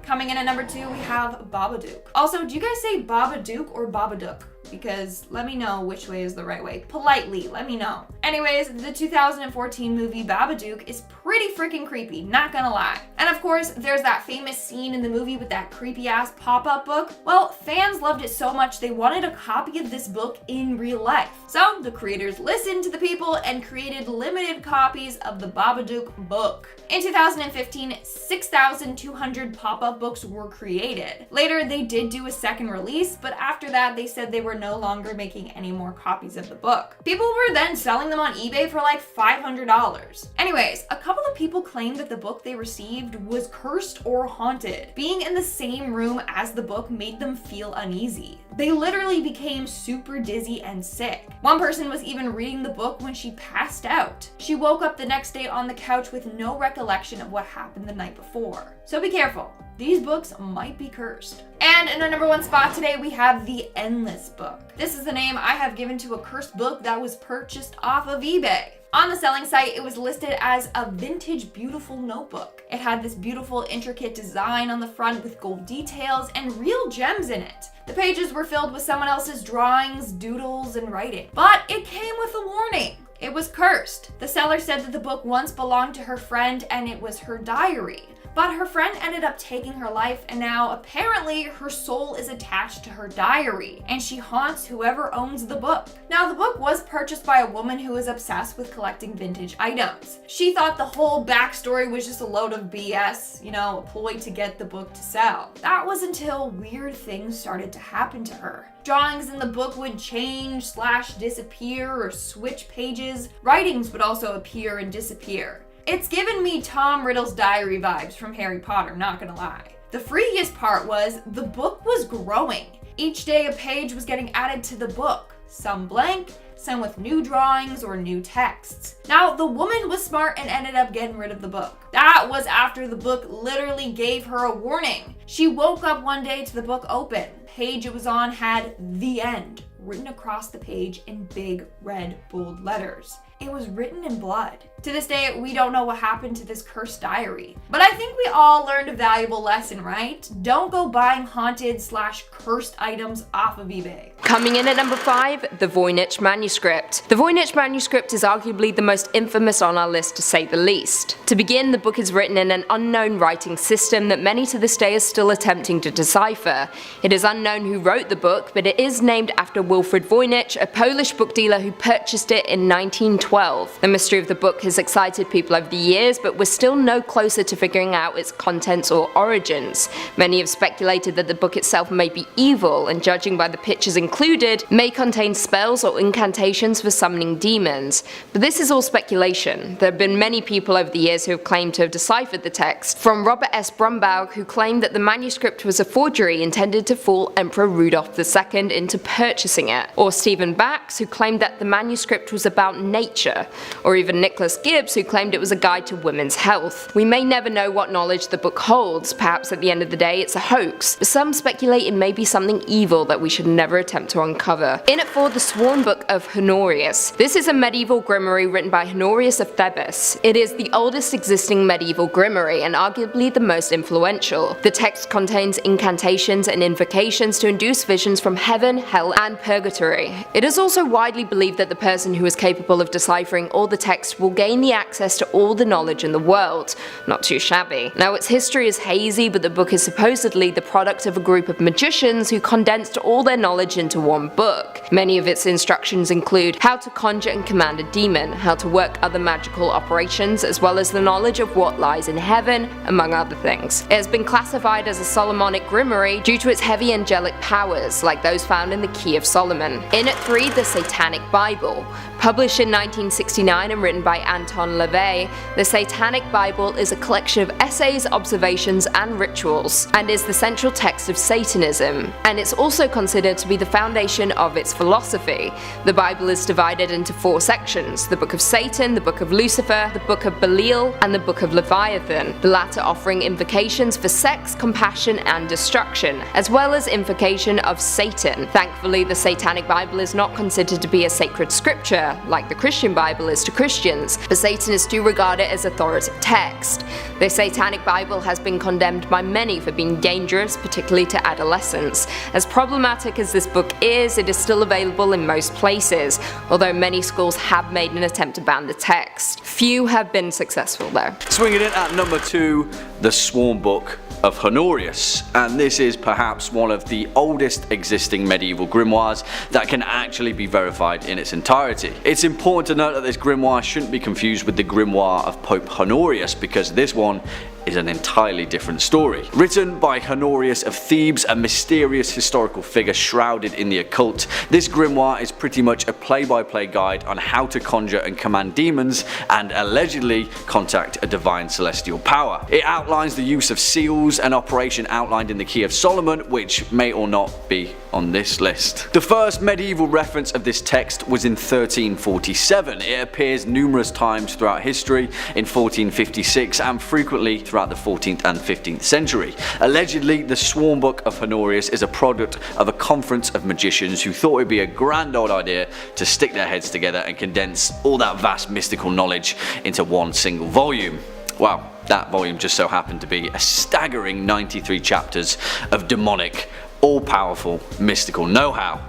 Speaker 1: Coming in at number 2, we have Babadook. Also, do you guys say Babadook or Babadook? Because let me know which way is the right way. Politely, let me know. Anyways, the 2014 movie Babadook is pretty freaking creepy, not gonna lie. And of course, there's that famous scene in the movie with that creepy ass pop-up book. Well, fans loved it so much they wanted a copy of this book in real life. So the creators listened to the people and created limited copies of the Babadook book. In 2015, 6,200 pop-up books were created. Later, they did do a second release, but after that, they said they were no longer making any more copies of the book. People were then selling them on eBay for like $500. Anyways, a couple of people claimed that the book they received was cursed or haunted. Being in the same room as the book made them feel uneasy. They literally became super dizzy and sick. One person was even reading the book when she passed out. She woke up the next day on the couch with no recollection of what happened the night before. So be careful. These books might be cursed. And in our number 1 spot today, we have The Endless Book. This is the name I have given to a cursed book that was purchased off of eBay. On the selling site, it was listed as a vintage beautiful notebook. It had this beautiful intricate design on the front with gold details and real gems in it. The pages were filled with someone else's drawings, doodles, and writing. But it came with a warning. It was cursed. The seller said that the book once belonged to her friend and it was her diary. But her friend ended up taking her life, and now apparently her soul is attached to her diary, and she haunts whoever owns the book. Now, the book was purchased by a woman who is obsessed with collecting vintage items. She thought the whole backstory was just a load of BS, a ploy to get the book to sell. That was until weird things started to happen to her. Drawings in the book would change, disappear, or switch pages. Writings would also appear and disappear. It's given me Tom Riddle's diary vibes from Harry Potter, not gonna lie. The freakiest part was the book was growing. Each day a page was getting added to the book, some blank, some with new drawings or new texts. Now, the woman was smart and ended up getting rid of the book. That was after the book literally gave her a warning. She woke up one day to the book open. The page it was on had "The End" written across the page in big red bold letters. It was written in blood. To this day, we don't know what happened to this cursed diary. But I think we all learned a valuable lesson, right? Don't go buying haunted/cursed items off of eBay.
Speaker 2: Coming in at number 5, the Voynich Manuscript. The Voynich Manuscript is arguably the most infamous on our list, to say the least. To begin, the book is written in an unknown writing system that many to this day are still attempting to decipher. It is unknown who wrote the book, but it is named after Wilfrid Voynich, a Polish book dealer who purchased it in 1912. The mystery of the book has excited people over the years, but we're still no closer to figuring out its contents or origins. Many have speculated that the book itself may be evil, and judging by the pictures included, may contain spells or incantations for summoning demons. But this is all speculation. There have been many people over the years who have claimed to have deciphered the text, from Robert S. Brumbaugh, who claimed that the manuscript was a forgery intended to fool Emperor Rudolf II into purchasing it, or Stephen Bax, who claimed that the manuscript was about nature, or even Nicholas Gibbs, who claimed it was a guide to women's health. We may never know what knowledge the book holds. Perhaps at the end of the day it's a hoax, but some speculate it may be something evil that we should never attempt to uncover. In at 4, the Sworn Book of Honorius. This is a medieval grimoire written by Honorius of Thebes. It is the oldest existing medieval grimoire and arguably the most influential. The text contains incantations and invocations to induce visions from heaven, hell, and purgatory. It is also widely believed that the person who is capable of deciphering all the text will gain the access to all the knowledge in the world. Not too shabby. Now, its history is hazy, but the book is supposedly the product of a group of magicians who condensed all their knowledge into one book. Many of its instructions include how to conjure and command a demon, how to work other magical operations, as well as the knowledge of what lies in heaven, among other things. It has been classified as a Solomonic grimoire due to its heavy angelic powers, like those found in the Key of Solomon. In at 3, the Satanic Bible. Published in 1969 and written by Anton LaVey, the Satanic Bible is a collection of essays, observations, and rituals, and is the central text of Satanism, and it's also considered to be the foundation of its philosophy. The Bible is divided into 4 sections: the Book of Satan, the Book of Lucifer, the Book of Belial, and the Book of Leviathan, the latter offering invocations for sex, compassion, and destruction, as well as invocation of Satan. Thankfully, the Satanic Bible is not considered to be a sacred scripture, like the Christian Bible is to Christians, but Satanists do regard it as authoritative text. The Satanic Bible has been condemned by many for being dangerous, particularly to adolescents. As problematic as this book is, it is still available in most places, although many schools have made an attempt to ban the text. Few have been successful though.
Speaker 3: Swinging in at number 2, the Sworn Book of Honorius, and this is perhaps one of the oldest existing medieval grimoires that can actually be verified in its entirety. It's important to note that this grimoire shouldn't be confused with the grimoire of Pope Honorius, because this one is an entirely different story. Written by Honorius of Thebes, a mysterious historical figure shrouded in the occult, this grimoire is pretty much a play-by-play guide on how to conjure and command demons and allegedly contact a divine celestial power. It outlines the use of seals, an operation outlined in the Key of Solomon, which may or not be on this list. The first medieval reference of this text was in 1347. It appears numerous times throughout history, in 1456 and frequently throughout throughout the 14th and 15th century. Allegedly, the Sworn Book of Honorius is a product of a conference of magicians who thought it would be a grand old idea to stick their heads together and condense all that vast mystical knowledge into one single volume. Wow, that volume just so happened to be a staggering 93 chapters of demonic, all-powerful, mystical know-how.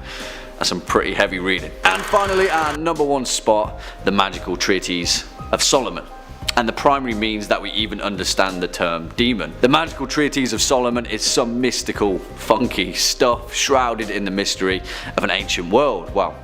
Speaker 3: That's some pretty heavy reading. And finally, our number one spot, the Magical Treatise of Solomon, and the primary means that we even understand the term demon. The Magical Treatise of Solomon is some mystical, funky stuff shrouded in the mystery of an ancient world. Well,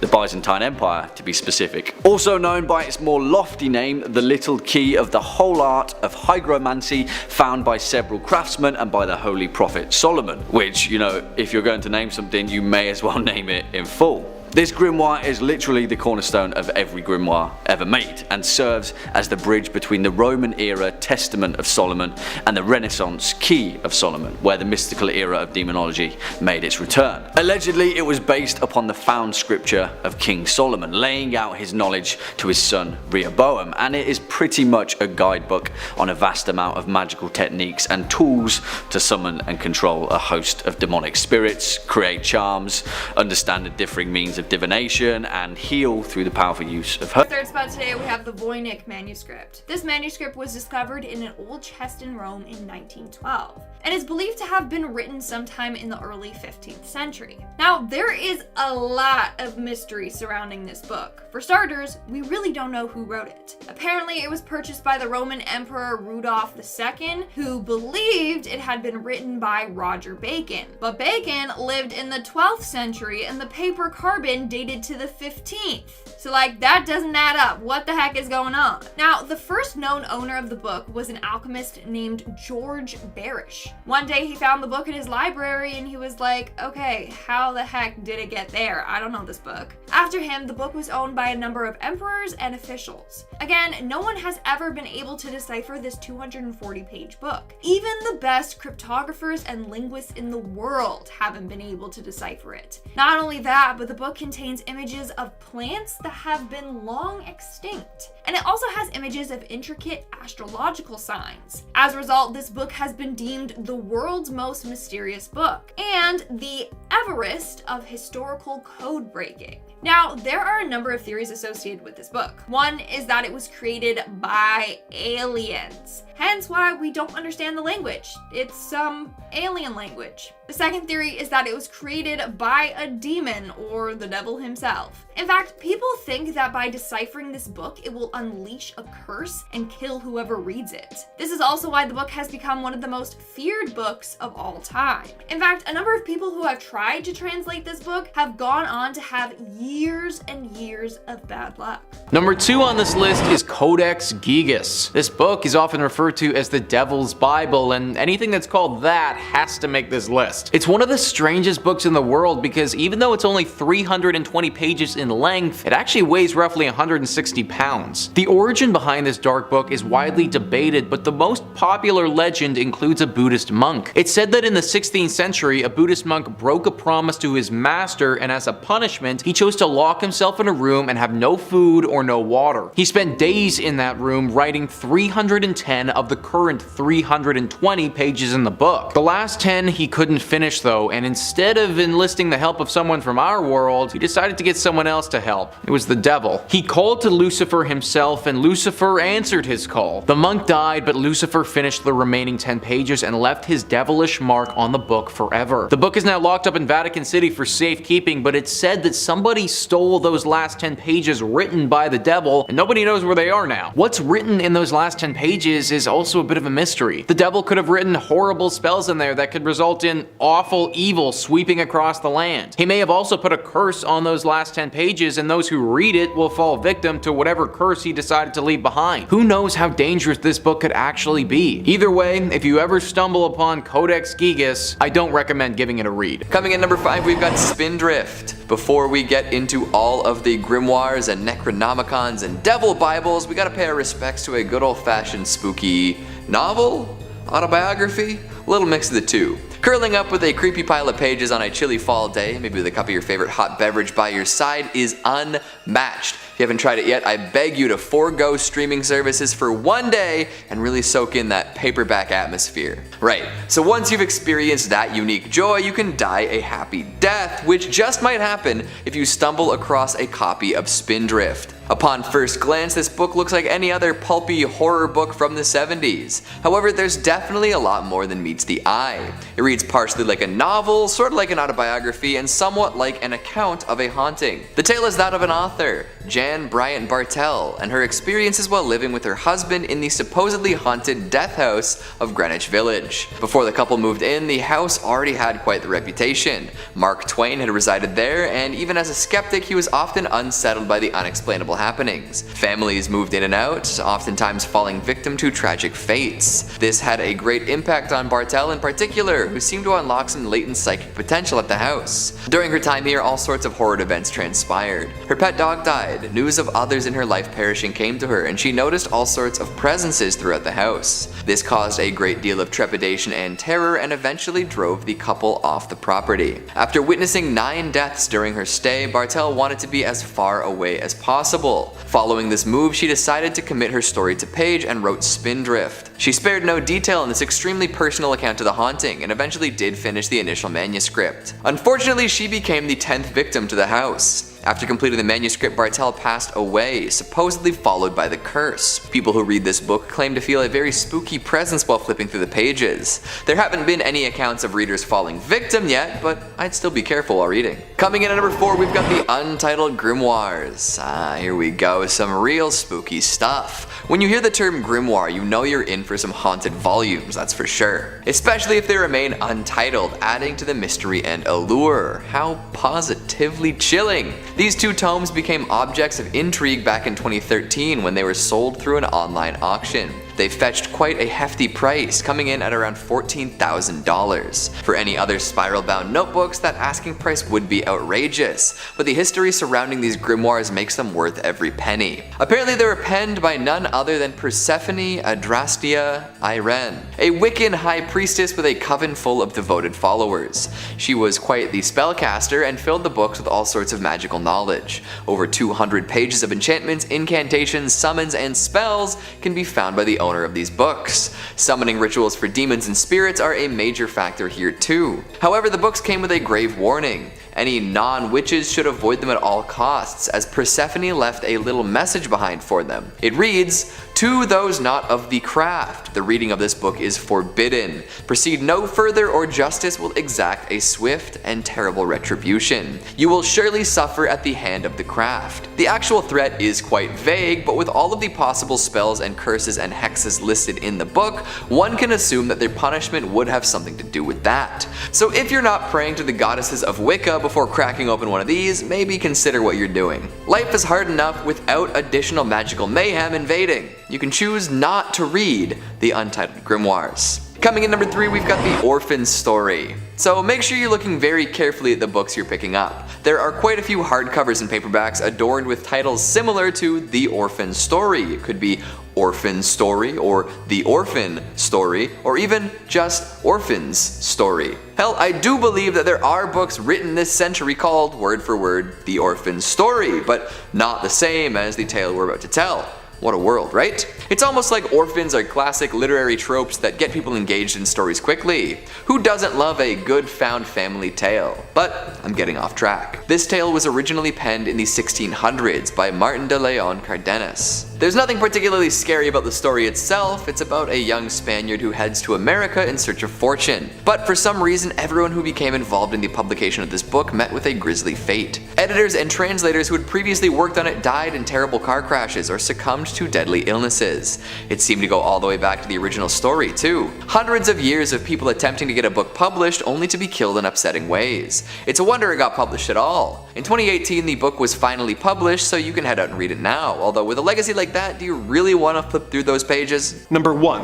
Speaker 3: the Byzantine Empire to be specific. Also known by its more lofty name, the Little Key of the Whole Art of Hygromancy, found by several craftsmen and by the Holy Prophet Solomon, which, you know, if you're going to name something, you may as well name it in full. This grimoire is literally the cornerstone of every grimoire ever made, and serves as the bridge between the Roman era Testament of Solomon and the Renaissance Key of Solomon, where the mystical era of demonology made its return. Allegedly, it was based upon the found scripture of King Solomon, laying out his knowledge to his son Rehoboam, and it is pretty much a guidebook on a vast amount of magical techniques and tools to summon and control a host of demonic spirits, create charms, understand the differing means of divination, and heal through the powerful use of herbs.
Speaker 1: Third spot today, we have the Voynich manuscript. This manuscript was discovered in an old chest in Rome in 1912 and is believed to have been written sometime in the early 15th century. Now, there is a lot of mystery surrounding this book. For starters, we really don't know who wrote it. Apparently, it was purchased by the Roman Emperor Rudolph II, who believed it had been written by Roger Bacon. But Bacon lived in the 12th century and the paper carbon dated to the 15th. So like, that doesn't add up. What the heck is going on? Now, the first known owner of the book was an alchemist named George Barish. One day he found the book in his library and he was like, okay, how the heck did it get there? I don't know this book. After him, the book was owned by a number of emperors and officials. Again, no one has ever been able to decipher this 240-page book. Even the best cryptographers and linguists in the world haven't been able to decipher it. Not only that, but the book contains images of plants that have been long extinct. And it also has images of intricate astrological signs. As a result, this book has been deemed the world's most mysterious book and the Everest of historical code breaking. Now, there are a number of theories associated with this book. One is that it was created by aliens, hence why we don't understand the language. It's some alien language. The second theory is that it was created by a demon or the devil himself. In fact, people think that by deciphering this book, it will unleash a curse and kill whoever reads it. This is also why the book has become one of the most feared books of all time. In fact, a number of people who have tried to translate this book have gone on to have years and years of bad luck.
Speaker 4: Number 2 on this list is Codex Gigas. This book is often referred to as the Devil's Bible, and anything that's called that has to make this list. It's one of the strangest books in the world because even though it's only 320 pages in length, it actually weighs roughly 160 pounds. The origin behind this dark book is widely debated, but the most popular legend includes a Buddhist monk. It's said that in the 16th century, a Buddhist monk broke a promise to his master, and as a punishment, he chose to lock himself in a room and have no food or no water. He spent days in that room writing 310 of the current 320 pages in the book. The last 10 he couldn't finish though, and instead of enlisting the help of someone from our world, he decided to get someone else to help. It was the devil. He called to Lucifer himself, and Lucifer answered his call. The monk died, but Lucifer finished the remaining 10 pages and left his devilish mark on the book forever. The book is now locked up in Vatican City for safekeeping, but it's said that somebody stole those last 10 pages written by the devil, and nobody knows where they are now. What's written in those last 10 pages is also a bit of a mystery. The devil could have written horrible spells in there that could result in awful evil sweeping across the land. He may have also put a curse on those last 10 pages, and those who read it will fall victim to whatever curse he decided to leave behind. Who knows how dangerous this book could actually be? Either way, if you ever stumble upon Codex Gigas, I don't recommend giving it a read.
Speaker 5: Coming in number 5, we've got Spindrift. Before we get into all of the grimoires and Necronomicons and Devil Bibles, we gotta pay our respects to a good old-fashioned spooky novel, autobiography, a little mix of the two. Curling up with a creepy pile of pages on a chilly fall day, maybe with a cup of your favorite hot beverage by your side, is unmatched. If you haven't tried it yet, I beg you to forego streaming services for one day and really soak in that paperback atmosphere. Right, so once you've experienced that unique joy, you can die a happy death, which just might happen if you stumble across a copy of Spindrift. Upon first glance, this book looks like any other pulpy horror book from the 70s. However, there's definitely a lot more than meets the eye. It reads partially like a novel, sort of like an autobiography, and somewhat like an account of a haunting. The tale is that of an author, Jan Bryant Bartell, and her experiences while living with her husband in the supposedly haunted death house of Greenwich Village. Before the couple moved in, the house already had quite the reputation. Mark Twain had resided there, and even as a skeptic, he was often unsettled by the unexplainable happenings. Families moved in and out, oftentimes falling victim to tragic fates. This had a great impact on Bartell in particular, who seemed to unlock some latent psychic potential at the house. During her time here, all sorts of horrid events transpired. Her pet dog died, news of others in her life perishing came to her, and she noticed all sorts of presences throughout the house. This caused a great deal of trepidation and terror, and eventually drove the couple off the property. After witnessing 9 deaths during her stay, Bartell wanted to be as far away as possible. Following this move, she decided to commit her story to page and wrote Spindrift. She spared no detail in this extremely personal account of the haunting, and eventually did finish the initial manuscript. Unfortunately, she became the 10th victim to the house. After completing the manuscript, Bartell passed away, supposedly followed by the curse. People who read this book claim to feel a very spooky presence while flipping through the pages. There haven't been any accounts of readers falling victim yet, but I'd still be careful while reading. Coming in at number 4, we've got the Untitled Grimoires. Here we go, some real spooky stuff. When you hear the term grimoire, you know you're in for some haunted volumes, that's for sure. Especially if they remain untitled, adding to the mystery and allure. How positively chilling. These 2 tomes became objects of intrigue back in 2013 when they were sold through an online auction. They fetched quite a hefty price, coming in at around $14,000. For any other spiral-bound notebooks, that asking price would be outrageous, but the history surrounding these grimoires makes them worth every penny. Apparently they were penned by none other than Persephone Adrastea Irene, a Wiccan high priestess with a coven full of devoted followers. She was quite the spellcaster and filled the books with all sorts of magical knowledge. Over 200 pages of enchantments, incantations, summons, and spells can be found by the owner of these books. Summoning rituals for demons and spirits are a major factor here too. However, the books came with a grave warning. Any non-witches should avoid them at all costs, as Persephone left a little message behind for them. It reads, "To those not of the craft, the reading of this book is forbidden. Proceed no further or justice will exact a swift and terrible retribution. You will surely suffer at the hand of the craft." The actual threat is quite vague, but with all of the possible spells and curses and hexes listed in the book, one can assume that their punishment would have something to do with that. So if you're not praying to the goddesses of Wicca before cracking open one of these, maybe consider what you're doing. Life is hard enough without additional magical mayhem invading. You can choose not to read the Untitled Grimoires. Coming in number 3, we've got The Orphan Story. So make sure you're looking very carefully at the books you're picking up. There are quite a few hardcovers and paperbacks adorned with titles similar to The Orphan Story. It could be Orphan Story, or The Orphan Story, or even just Orphan's Story. Hell, I do believe that there are books written this century called, word for word, The Orphan Story, but not the same as the tale we're about to tell. What a world, right? It's almost like orphans are classic literary tropes that get people engaged in stories quickly. Who doesn't love a good found family tale? But I'm getting off track. This tale was originally penned in the 1600s by Martin de Leon Cardenas. There's nothing particularly scary about the story itself. It's about a young Spaniard who heads to America in search of fortune. But for some reason, everyone who became involved in the publication of this book met with a grisly fate. Editors and translators who had previously worked on it died in terrible car crashes or succumbed to deadly illnesses. It seemed to go all the way back to the original story too. Hundreds of years of people attempting to get a book published only to be killed in upsetting ways. It's a wonder it got published at all. In 2018, the book was finally published, so you can head out and read it now. Although with a legacy like that, do you really want to flip through those pages?
Speaker 6: Number 1.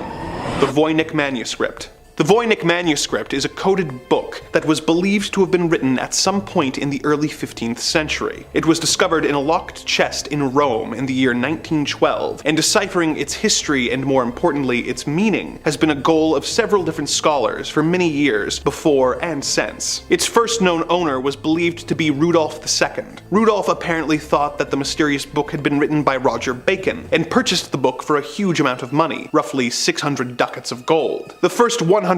Speaker 6: The Voynich Manuscript. The Voynich manuscript is a coded book that was believed to have been written at some point in the early 15th century. It was discovered in a locked chest in Rome in the year 1912, and deciphering its history and more importantly its meaning has been a goal of several different scholars for many years before and since. Its first known owner was believed to be Rudolf II. Rudolf apparently thought that the mysterious book had been written by Roger Bacon, and purchased the book for a huge amount of money, roughly 600 ducats of gold. The first 100%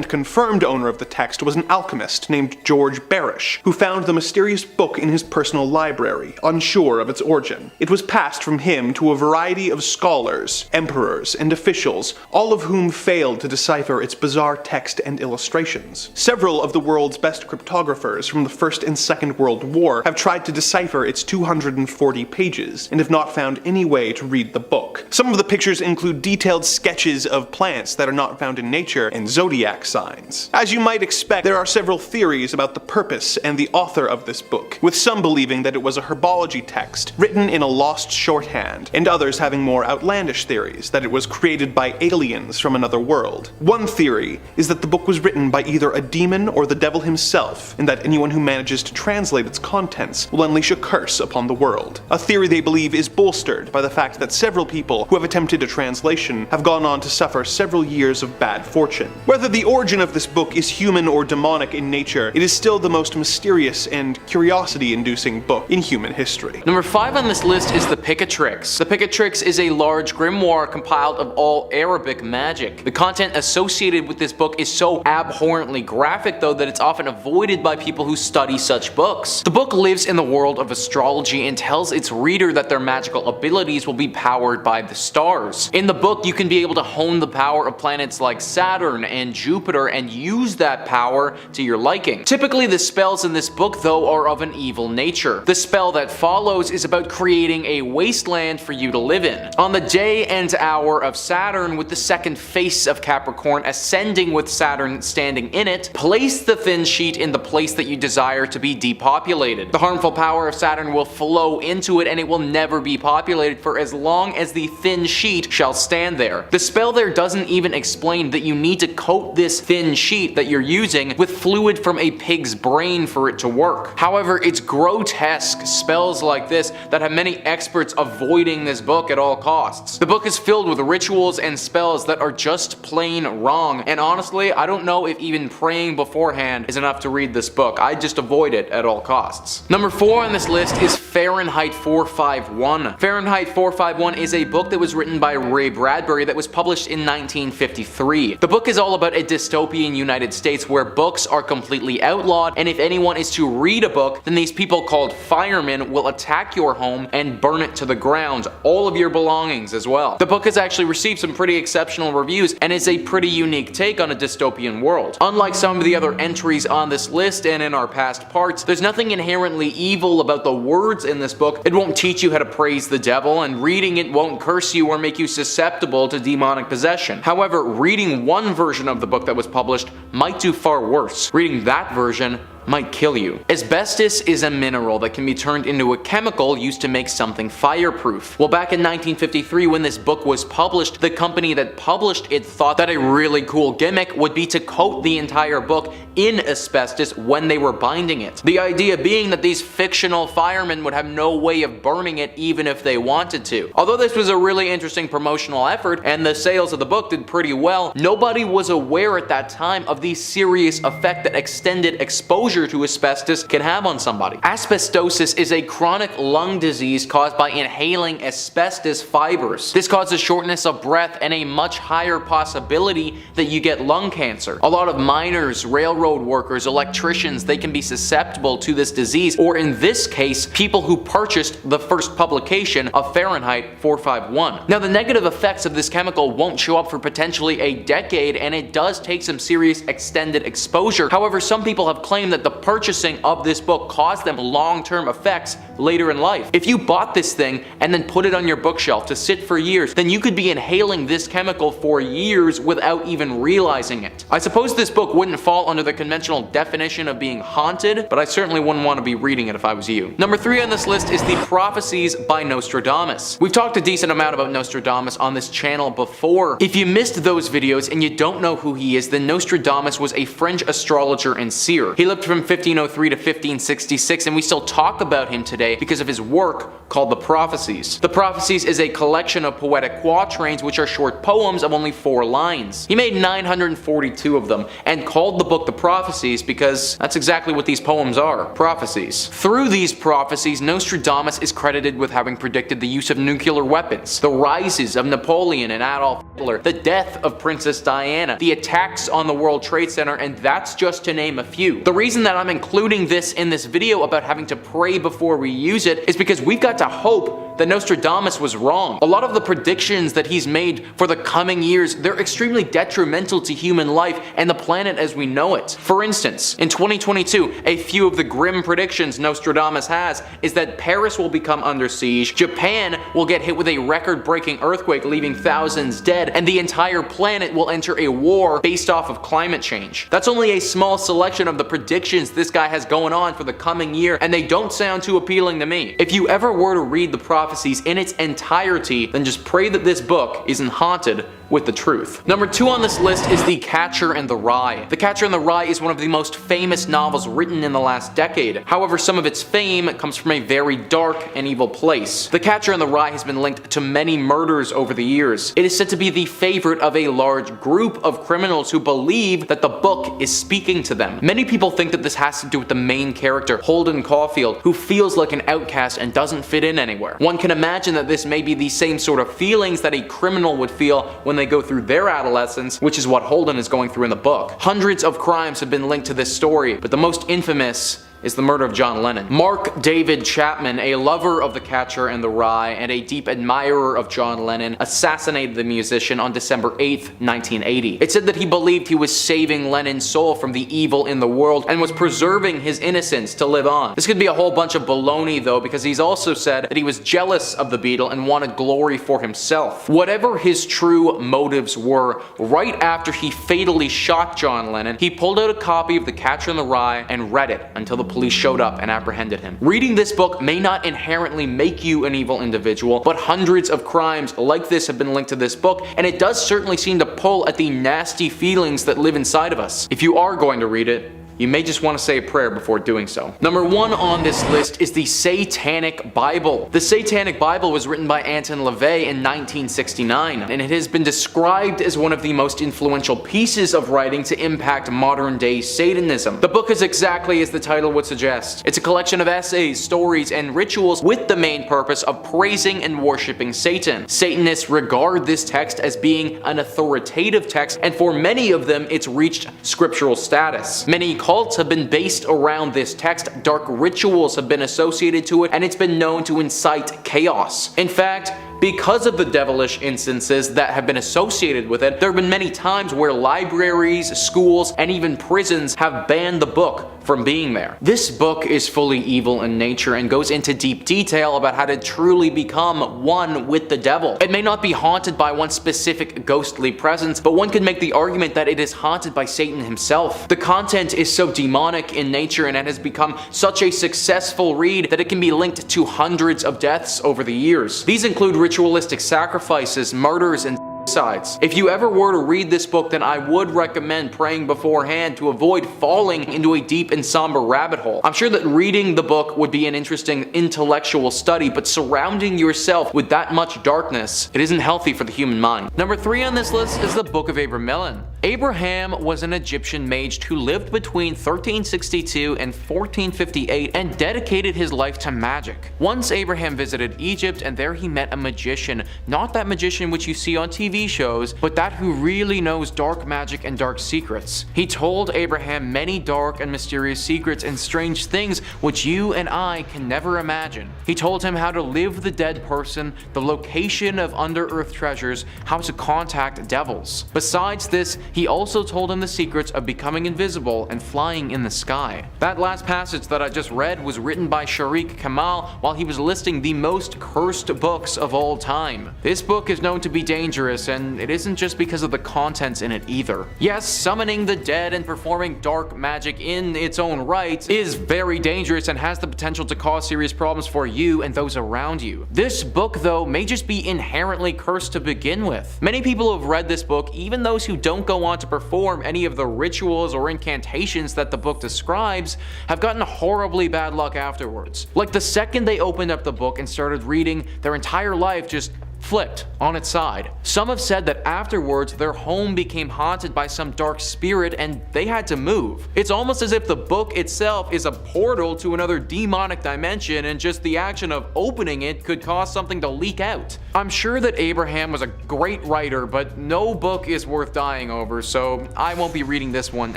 Speaker 6: confirmed owner of the text was an alchemist named George Barish, who found the mysterious book in his personal library, unsure of its origin. It was passed from him to a variety of scholars, emperors, and officials, all of whom failed to decipher its bizarre text and illustrations. Several of the world's best cryptographers from the First and Second World War have tried to decipher its 240 pages, and have not found any way to read the book. Some of the pictures include detailed sketches of plants that are not found in nature and zodiac signs. As you might expect, there are several theories about the purpose and the author of this book, with some believing that it was a herbology text written in a lost shorthand, and others having more outlandish theories that it was created by aliens from another world. One theory is that the book was written by either a demon or the devil himself, and that anyone who manages to translate its contents will unleash a curse upon the world. A theory they believe is bolstered by the fact that several people who have attempted a translation have gone on to suffer several years of bad fortune. Whether the origin of this book is human or demonic in nature, it is still the most mysterious and curiosity-inducing book in human history.
Speaker 4: Number 5 on this list is the Picatrix. The Picatrix is a large grimoire compiled of all Arabic magic. The content associated with this book is so abhorrently graphic though that it's often avoided by people who study such books. The book lives in the world of astrology and tells its reader that their magical abilities will be powered by the stars. In the book, you can be able to hone the power of planets like Saturn and Jupiter and use that power to your liking. Typically, the spells in this book, though, are of an evil nature. The spell that follows is about creating a wasteland for you to live in. On the day and hour of Saturn, with the second face of Capricorn ascending with Saturn standing in it, place the thin sheet in the place that you desire to be depopulated. The harmful power of Saturn will flow into it and it will never be populated for as long as the thin sheet shall stand there. The spell there doesn't even explain that you need to coat this thin sheet that you're using with fluid from a pig's brain for it to work. However, it's grotesque spells like this that have many experts avoiding this book at all costs. The book is filled with rituals and spells that are just plain wrong, and honestly, I don't know if even praying beforehand is enough to read this book. I just avoid it at all costs. Number 4 on this list is Fahrenheit 451. Fahrenheit 451 is a book that was written by Ray Bradbury that was published in 1953. The book is all about a dystopian United States where books are completely outlawed, and if anyone is to read a book, then these people called firemen will attack your home and burn it to the ground, all of your belongings as well. The book has actually received some pretty exceptional reviews and is a pretty unique take on a dystopian world. Unlike some of the other entries on this list and in our past parts, there's nothing inherently evil about the words in this book. It won't teach you how to praise the devil, and reading it won't curse you or make you susceptible to demonic possession. However, reading one version of the book that was published might do far worse. Reading that version might kill you. Asbestos is a mineral that can be turned into a chemical used to make something fireproof. Well, back in 1953 when this book was published, the company that published it thought that a really cool gimmick would be to coat the entire book in asbestos when they were binding it. The idea being that these fictional firemen would have no way of burning it even if they wanted to. Although this was a really interesting promotional effort and the sales of the book did pretty well, nobody was aware at that time of the serious effect that extended exposure to asbestos can have on somebody. Asbestosis is a chronic lung disease caused by inhaling asbestos fibers. This causes shortness of breath and a much higher possibility that you get lung cancer. A lot of miners, railroad workers, electricians, they can be susceptible to this disease, or in this case, people who purchased the first publication of Fahrenheit 451. Now, the negative effects of this chemical won't show up for potentially a decade, and it does take some serious extended exposure. However, some people have claimed that that the purchasing of this book caused them long-term effects later in life. If you bought this thing and then put it on your bookshelf to sit for years, then you could be inhaling this chemical for years without even realizing it. I suppose this book wouldn't fall under the conventional definition of being haunted, but I certainly wouldn't want to be reading it if I was you. Number 3 on this list is The Prophecies by Nostradamus. We've talked a decent amount about Nostradamus on this channel before. If you missed those videos and you don't know who he is, then Nostradamus was a French astrologer and seer. He lived from 1503 to 1566, and we still talk about him today because of his work called The Prophecies. The Prophecies is a collection of poetic quatrains which are short poems of only 4 lines. He made 942 of them and called the book The Prophecies because that's exactly what these poems are, prophecies. Through these prophecies, Nostradamus is credited with having predicted the use of nuclear weapons, the rises of Napoleon and Adolf Hitler, the death of Princess Diana, the attacks on the World Trade Center, and that's just to name a few. The reason that I'm including this in this video about having to pray before we use it is because we've got to hope that Nostradamus was wrong. A lot of the predictions that he's made for the coming years, they're extremely detrimental to human life and the planet as we know it. For instance, in 2022, a few of the grim predictions Nostradamus has is that Paris will become under siege, Japan will get hit with a record-breaking earthquake leaving thousands dead, and the entire planet will enter a war based off of climate change. That's only a small selection of the predictions this guy has going on for the coming year, and they don't sound too appealing to me. If you ever were to read the prophecies in its entirety, then just pray that this book isn't haunted with the truth. Number 2 on this list is The Catcher in the Rye. The Catcher in the Rye is one of the most famous novels written in the last decade. However, some of its fame comes from a very dark and evil place. The Catcher in the Rye has been linked to many murders over the years. It is said to be the favorite of a large group of criminals who believe that the book is speaking to them. Many people think that this has to do with the main character, Holden Caulfield, who feels like an outcast and doesn't fit in anywhere. One can imagine that this may be the same sort of feelings that a criminal would feel when they go through their adolescence, which is what Holden is going through in the book. Hundreds of crimes have been linked to this story, but the most infamous is the murder of John Lennon. Mark David Chapman, a lover of The Catcher in the Rye and a deep admirer of John Lennon, assassinated the musician on December 8th, 1980. It said that he believed he was saving Lennon's soul from the evil in the world and was preserving his innocence to live on. This could be a whole bunch of baloney though, because he's also said that he was jealous of the Beatle and wanted glory for himself. Whatever his true motives were, right after he fatally shot John Lennon, he pulled out a copy of The Catcher in the Rye and read it until the police showed up and apprehended him. Reading this book may not inherently make you an evil individual, but hundreds of crimes like this have been linked to this book, and it does certainly seem to pull at the nasty feelings that live inside of us. If you are going to read it, you may just want to say a prayer before doing so. Number 1 on this list is the Satanic Bible. The Satanic Bible was written by Anton LaVey in 1969, and it has been described as one of the most influential pieces of writing to impact modern day Satanism. The book is exactly as the title would suggest. It's a collection of essays, stories, and rituals with the main purpose of praising and worshiping Satan. Satanists regard this text as being an authoritative text, and for many of them, it's reached scriptural status. Many cults have been based around this text, dark rituals have been associated to it, and it's been known to incite chaos. In fact, because of the devilish instances that have been associated with it, there have been many times where libraries, schools, and even prisons have banned the book from being there. This book is fully evil in nature and goes into deep detail about how to truly become one with the devil. It may not be haunted by one specific ghostly presence, but one could make the argument that it is haunted by Satan himself. The content is so demonic in nature and it has become such a successful read that it can be linked to hundreds of deaths over the years. These include ritualistic sacrifices, murders, and suicides. If you ever were to read this book, then I would recommend praying beforehand to avoid falling into a deep and somber rabbit hole. I'm sure that reading the book would be an interesting intellectual study, but surrounding yourself with that much darkness, it isn't healthy for the human mind. Number 3 on this list is the Book of Abramelin. Abraham was an Egyptian mage who lived between 1362 and 1458 and dedicated his life to magic. Once Abraham visited Egypt, and there he met a magician, not that magician which you see on TV shows, but that who really knows dark magic and dark secrets. He told Abraham many dark and mysterious secrets and strange things which you and I can never imagine. He told him how to live with a dead person, the location of under-earth treasures, how to contact devils. Besides this, he also told him the secrets of becoming invisible and flying in the sky. That last passage that I just read was written by Sharik Kamal while he was listing the most cursed books of all time. This book is known to be dangerous, and it isn't just because of the contents in it either. Yes, summoning the dead and performing dark magic in its own right is very dangerous and has the potential to cause serious problems for you and those around you. This book, though, may just be inherently cursed to begin with. Many people who have read this book, even those who don't go on to perform any of the rituals or incantations that the book describes, have gotten horribly bad luck afterwards. Like the second they opened up the book and started reading, their entire life just flipped on its side. Some have said that afterwards their home became haunted by some dark spirit and they had to move. It's almost as if the book itself is a portal to another demonic dimension, and just the action of opening it could cause something to leak out. I'm sure that Abraham was a great writer, but no book is worth dying over, so I won't be reading this one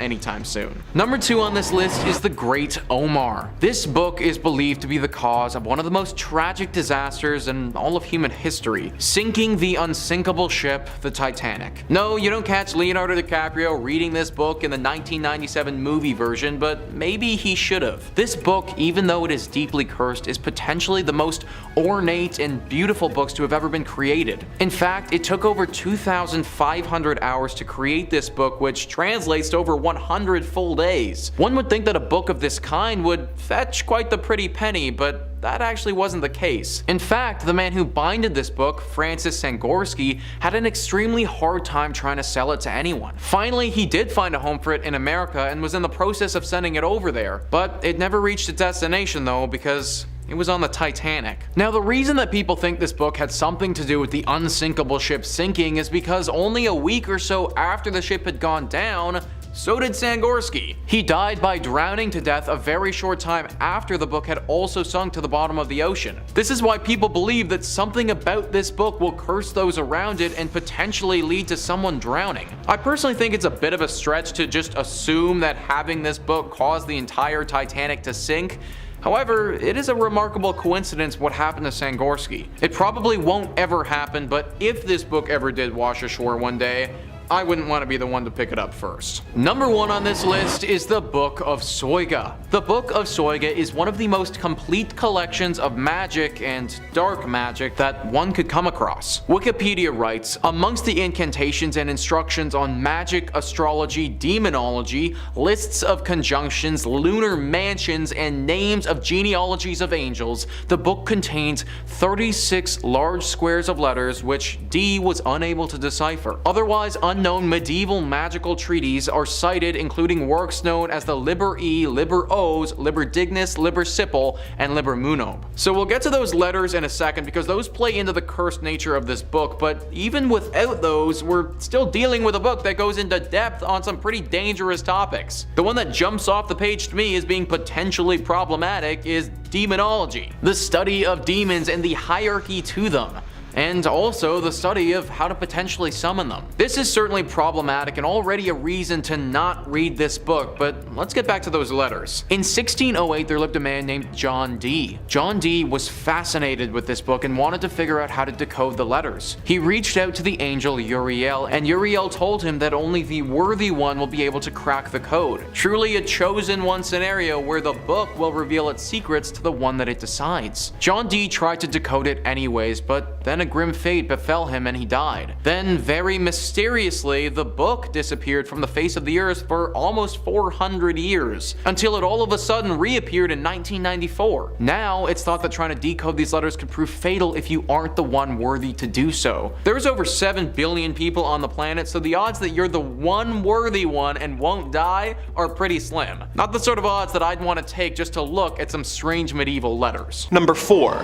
Speaker 4: anytime soon. Number 2 on this list is The Great Omar. This book is believed to be the cause of one of the most tragic disasters in all of human history, sinking the unsinkable ship, the Titanic. No, you don't catch Leonardo DiCaprio reading this book in the 1997 movie version, but maybe he should have. This book, even though it is deeply cursed, is potentially the most ornate and beautiful books to have ever been created. In fact, it took over 2,500 hours to create this book, which translates to over 100 full days. One would think that a book of this kind would fetch quite the pretty penny, but that actually wasn't the case. In fact, the man who binded this book, Francis Sangorski, had an extremely hard time trying to sell it to anyone. Finally, he did find a home for it in America and was in the process of sending it over there, but it never reached its destination though, because it was on the Titanic. Now, the reason that people think this book had something to do with the unsinkable ship sinking is because only a week or so after the ship had gone down, so did Sangorski. He died by drowning to death a very short time after the book had also sunk to the bottom of the ocean. This is why people believe that something about this book will curse those around it and potentially lead to someone drowning. I personally think it's a bit of a stretch to just assume that having this book caused the entire Titanic to sink. However, it is a remarkable coincidence what happened to Sangorski. It probably won't ever happen, but if this book ever did wash ashore one day, I wouldn't want to be the one to pick it up first. Number 1 on this list is the Book of Soyga. The Book of Soyga is one of the most complete collections of magic and dark magic that one could come across. Wikipedia writes, amongst the incantations and instructions on magic, astrology, demonology, lists of conjunctions, lunar mansions, and names of genealogies of angels, the book contains 36 large squares of letters which Dee was unable to decipher. Otherwise unknown medieval magical treaties are cited, including works known as the Liber E, Liber Os, Liber Dignus, Liber Sipil, and Liber Munob. So we'll get to those letters in a second because those play into the cursed nature of this book, but even without those, we're still dealing with a book that goes into depth on some pretty dangerous topics. The one that jumps off the page to me as being potentially problematic is demonology, the study of demons and the hierarchy to them, and also the study of how to potentially summon them. This is certainly problematic and already a reason to not read this book, but let's get back to those letters. In 1608, there lived a man named John Dee. John Dee was fascinated with this book and wanted to figure out how to decode the letters. He reached out to the angel Uriel, and Uriel told him that only the worthy one will be able to crack the code. Truly a chosen one scenario where the book will reveal its secrets to the one that it decides. John Dee tried to decode it anyways, but then a grim fate befell him and he died. Then, very mysteriously, the book disappeared from the face of the earth for almost 400 years, until it all of a sudden reappeared in 1994. Now, it's thought that trying to decode these letters could prove fatal if you aren't the one worthy to do so. There's over 7 billion people on the planet, so the odds that you're the one worthy one and won't die are pretty slim. Not the sort of odds that I'd want to take just to look at some strange medieval letters.
Speaker 6: Number 4.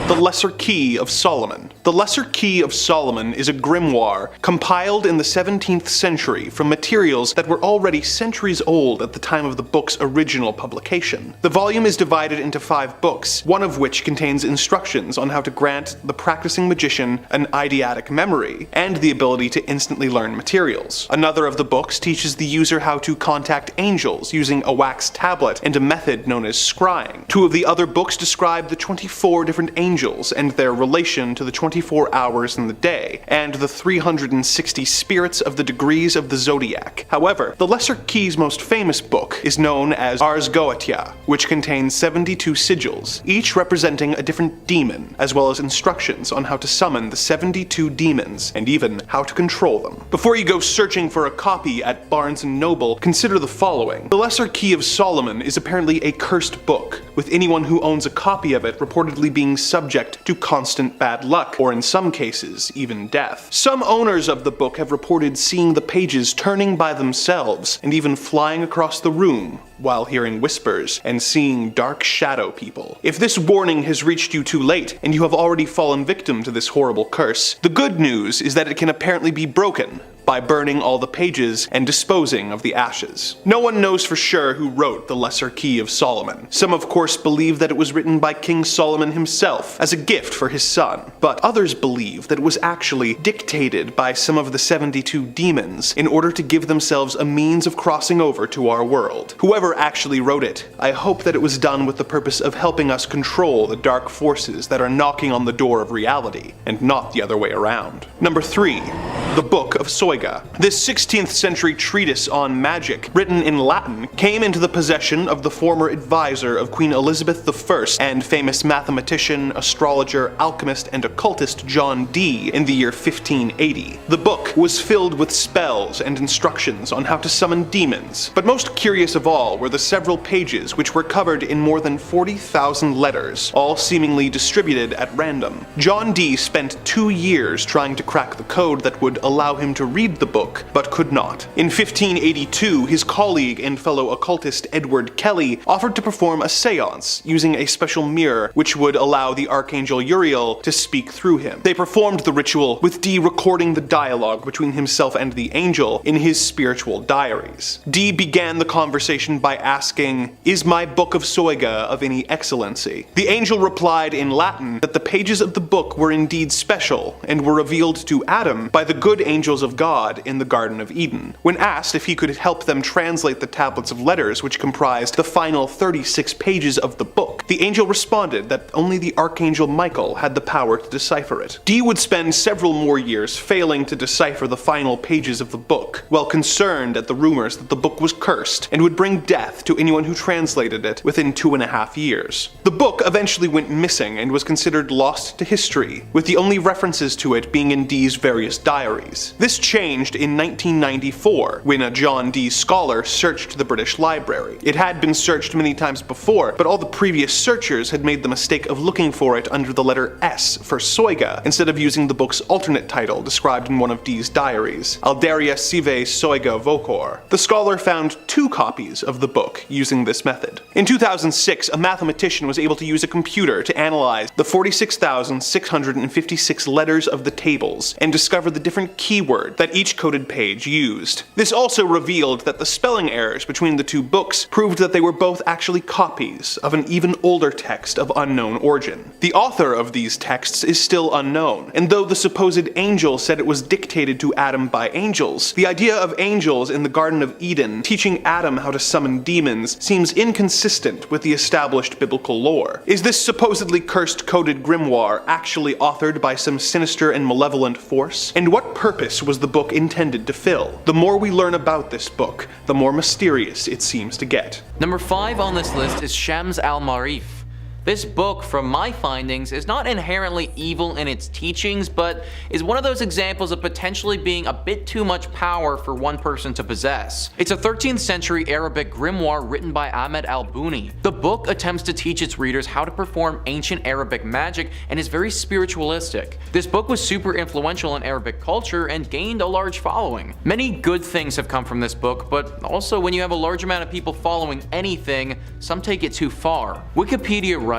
Speaker 6: The Lesser Key of Solomon. The Lesser Key of Solomon is a grimoire compiled in the 17th century from materials that were already centuries old at the time of the book's original publication. The volume is divided into 5 books, one of which contains instructions on how to grant the practicing magician an eidetic memory and the ability to instantly learn materials. Another of the books teaches the user how to contact angels using a wax tablet and a method known as scrying. 2 of the other books describe the 24 different angels and their relation to the 24 24 hours in the day, and the 360 spirits of the degrees of the zodiac. However, the Lesser Key's most famous book is known as Ars Goetia, which contains 72 sigils, each representing a different demon, as well as instructions on how to summon the 72 demons, and even how to control them. Before you go searching for a copy at Barnes & Noble, consider the following. The Lesser Key of Solomon is apparently a cursed book, with anyone who owns a copy of it reportedly being subject to constant bad luck, or in some cases, even death. Some owners of the book have reported seeing the pages turning by themselves, and even flying across the room, while hearing whispers and seeing dark shadow people. If this warning has reached you too late, and you have already fallen victim to this horrible curse, the good news is that it can apparently be broken by burning all the pages and disposing of the ashes. No one knows for sure who wrote the Lesser Key of Solomon. Some of course believe that it was written by King Solomon himself as a gift for his son, but others believe that it was actually dictated by some of the 72 demons in order to give themselves a means of crossing over to our world. Whoever actually wrote it, I hope that it was done with the purpose of helping us control the dark forces that are knocking on the door of reality, and not the other way around. Number 3. The Book of Soiga. This 16th century treatise on magic, written in Latin, came into the possession of the former advisor of Queen Elizabeth I and famous mathematician, astrologer, alchemist, and occultist John Dee in the year 1580. The book was filled with spells and instructions on how to summon demons, but most curious of all were the several pages which were covered in more than 40,000 letters, all seemingly distributed at random. John Dee spent 2 years trying to crack the code that would allow him to read the book, but could not. In 1582, his colleague and fellow occultist Edward Kelly offered to perform a seance using a special mirror which would allow the Archangel Uriel to speak through him. They performed the ritual, with Dee recording the dialogue between himself and the angel in his spiritual diaries. Dee began the conversation by asking, "Is my Book of Soiga of any excellency?" The angel replied in Latin that the pages of the book were indeed special and were revealed to Adam by the good angels of God in the Garden of Eden. When asked if he could help them translate the tablets of letters which comprised the final 36 pages of the book, the angel responded that only the Archangel Michael had the power to decipher it. Dee would spend several more years failing to decipher the final pages of the book, while concerned at the rumors that the book was cursed and would bring death to anyone who translated it within 2.5 years. The book eventually went missing and was considered lost to history, with the only references to it being in Dee's various diaries. This changed in 1994 when a John Dee scholar searched the British Library. It had been searched many times before, but all the previous searchers had made the mistake of looking for it under the letter S for Soiga, instead of using the book's alternate title described in one of Dee's diaries, Alderia Sive Soiga Vocor. The scholar found 2 copies of the book using this method. In 2006, a mathematician was able to use a computer to analyze the 46,656 letters of the tables and discover the different keywords that each coded page used. This also revealed that the spelling errors between the 2 books proved that they were both actually copies of an even older text of unknown origin. The author of these texts is still unknown, and though the supposed angel said it was dictated to Adam by angels, the idea of angels in the Garden of Eden teaching Adam how to summon demons seems inconsistent with the established biblical lore. Is this supposedly cursed coded grimoire actually authored by some sinister and malevolent force? And what purpose was the book intended to fill? The more we learn about this book, the more mysterious it seems to get.
Speaker 4: Number 5 on this list is Shams al-Marif. This book, from my findings, is not inherently evil in its teachings, but is one of those examples of potentially being a bit too much power for one person to possess. It's a 13th century Arabic grimoire written by Ahmed al-Buni. The book attempts to teach its readers how to perform ancient Arabic magic and is very spiritualistic. This book was super influential in Arabic culture and gained a large following. Many good things have come from this book, but also when you have a large amount of people following anything, some take it too far. Wikipedia writes,